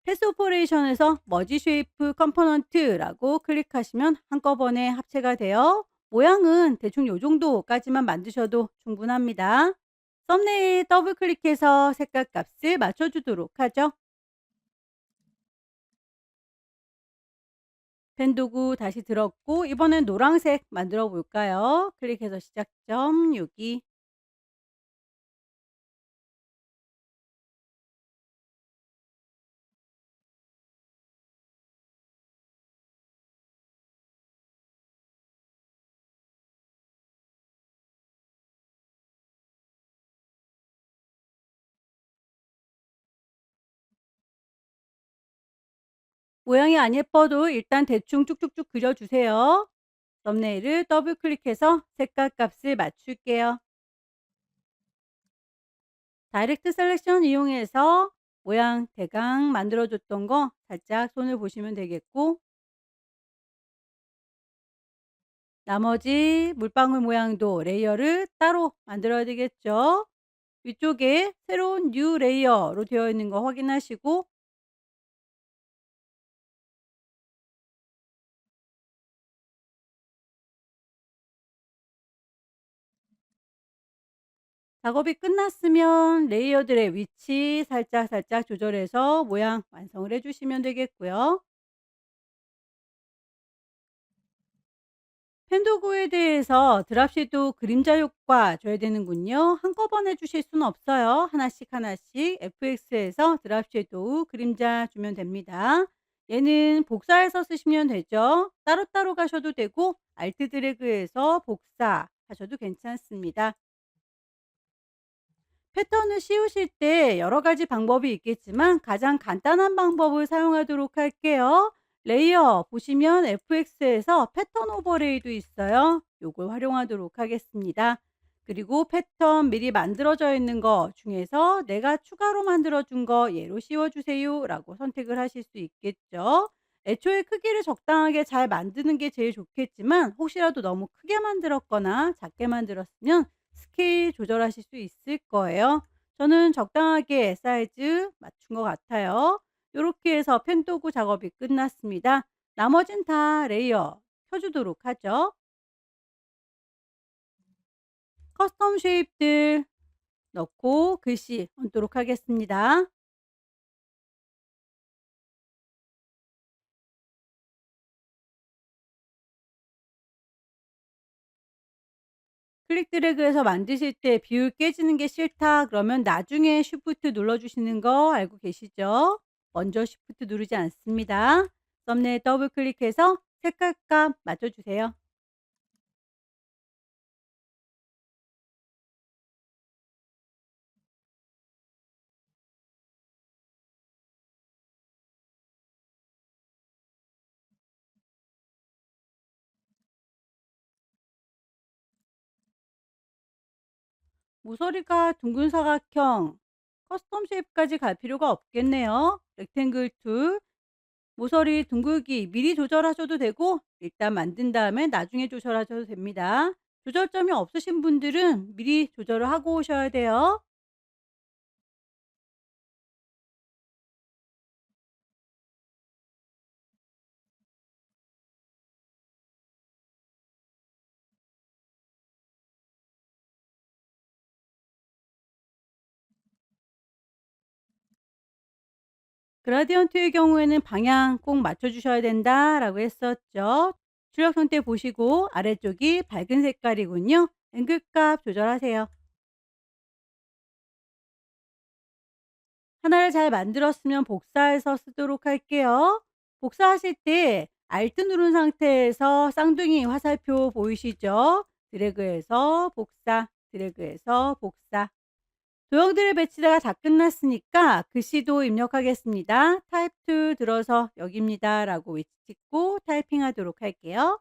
패스 오퍼레이션에서 머지 쉐이프 컴포넌트라고 클릭하시면 한꺼번에 합체가 돼요. 모양은 대충 요 정도까지만 만드셔도 충분합니다. 썸네일 더블 클릭해서 색깔 값을 맞춰주도록 하죠. 펜 도구 다시 들었고 이번엔 노란색 만들어 볼까요? 클릭해서 시작점 여기, 모양이 안 예뻐도 일단 대충 쭉쭉쭉 그려주세요. 썸네일을 더블 클릭해서 색깔 값을 맞출게요. 다이렉트 셀렉션 이용해서 모양 대강 만들어 줬던 거 살짝 손을 보시면 되겠고, 나머지 물방울 모양도 레이어를 따로 만들어야 되겠죠. 위쪽에 새로운 뉴 레이어로 되어 있는 거 확인하시고, 작업이 끝났으면 레이어들의 위치 살짝살짝 조절해서 모양 완성을 해 주시면 되겠고요. 펜도구에 대해서 드랍시도 그림자 효과 줘야 되는군요. 한꺼번에 주실 수는 없어요. 하나씩 하나씩 FX에서 드랍시도 그림자 주면 됩니다. 얘는 복사해서 쓰시면 되죠. 따로따로 가셔도 되고 알트 드래그해서 복사하셔도 괜찮습니다. 패턴을 씌우실 때 여러 가지 방법이 있겠지만 가장 간단한 방법을 사용하도록 할게요. 레이어 보시면 FX에서 패턴 오버레이도 있어요. 요걸 활용하도록 하겠습니다. 그리고 패턴 미리 만들어져 있는 거 중에서 내가 추가로 만들어 준 거 얘로 씌워 주세요 라고 선택을 하실 수 있겠죠. 애초에 크기를 적당하게 잘 만드는 게 제일 좋겠지만 혹시라도 너무 크게 만들었거나 작게 만들었으면 스케일 조절하실 수 있을 거예요. 저는 적당하게 사이즈 맞춘 것 같아요. 이렇게 해서 펜도구 작업이 끝났습니다. 나머진 다 레이어 켜주도록 하죠. 커스텀 쉐입들 넣고 글씨 얹도록 하겠습니다. 클릭 드래그해서 만드실 때 비율 깨지는 게 싫다 그러면 나중에 쉬프트 눌러주시는 거 알고 계시죠? 먼저 쉬프트 누르지 않습니다. 썸네일 더블 클릭해서 색깔값 맞춰주세요. 모서리가 둥근 사각형, 커스텀 쉐입까지 갈 필요가 없겠네요. 렉탱글 툴, 모서리 둥글기 미리 조절하셔도 되고 일단 만든 다음에 나중에 조절하셔도 됩니다. 조절점이 없으신 분들은 미리 조절을 하고 오셔야 돼요. 그라디언트의 경우에는 방향 꼭 맞춰주셔야 된다라고 했었죠. 출력 상태 보시고 아래쪽이 밝은 색깔이군요. 앵글 값 조절하세요. 하나를 잘 만들었으면 복사해서 쓰도록 할게요. 복사하실 때 Alt 누른 상태에서 쌍둥이 화살표 보이시죠? 드래그해서 복사, 드래그해서 복사. 도형들의 배치가 다 끝났으니까 글씨도 입력하겠습니다. 타입 툴 들어서 여기입니다 라고 위치 찍고 타이핑하도록 할게요.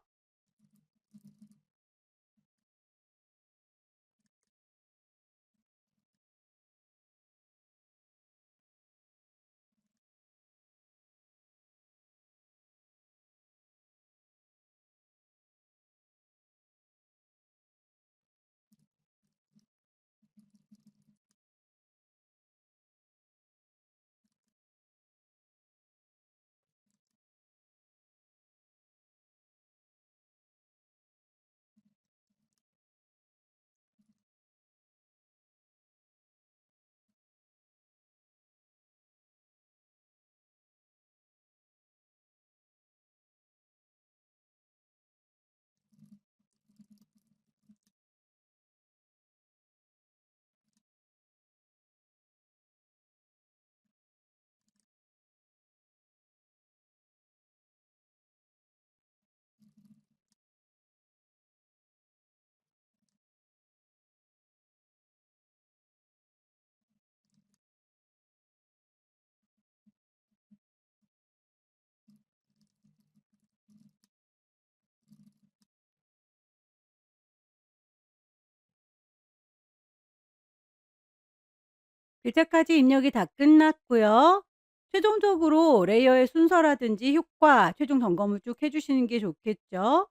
글자까지 입력이 다 끝났고요. 최종적으로 레이어의 순서라든지 효과 최종 점검을 쭉 해주시는 게 좋겠죠.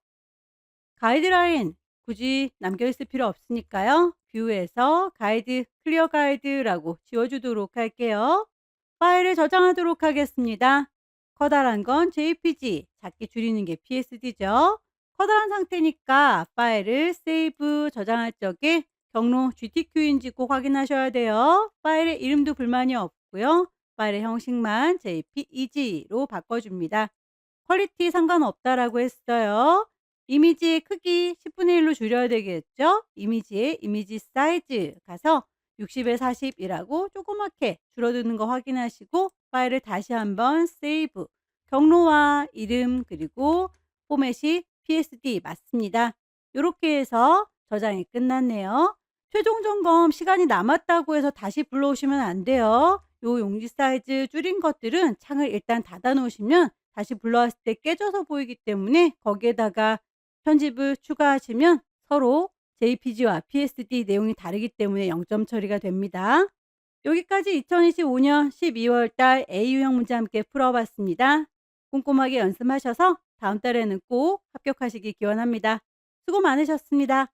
가이드라인 굳이 남겨 있을 필요 없으니까요. 뷰에서 가이드, 클리어 가이드라고 지워주도록 할게요. 파일을 저장하도록 하겠습니다. 커다란 건 JPG, 작게 줄이는 게 PSD죠. 커다란 상태니까 파일을 세이브, 저장할 적에 경로 GTQ인지 꼭 확인하셔야 돼요. 파일의 이름도 불만이 없고요. 파일의 형식만 JPEG로 바꿔줍니다. 퀄리티 상관없다라고 했어요. 이미지의 크기 10분의 1로 줄여야 되겠죠? 이미지의 이미지 사이즈 가서 60에 40이라고 조그맣게 줄어드는 거 확인하시고 파일을 다시 한번 세이브. 경로와 이름 그리고 포맷이 PSD 맞습니다. 이렇게 해서 저장이 끝났네요. 최종 점검 시간이 남았다고 해서 다시 불러오시면 안 돼요. 요 용지 사이즈 줄인 것들은 창을 일단 닫아 놓으시면 다시 불러왔을 때 깨져서 보이기 때문에 거기에다가 편집을 추가하시면 서로 JPG와 PSD 내용이 다르기 때문에 0점 처리가 됩니다. 여기까지 2025년 12월 달 A유형 문제 함께 풀어봤습니다. 꼼꼼하게 연습하셔서 다음 달에는 꼭 합격하시기 기원합니다. 수고 많으셨습니다.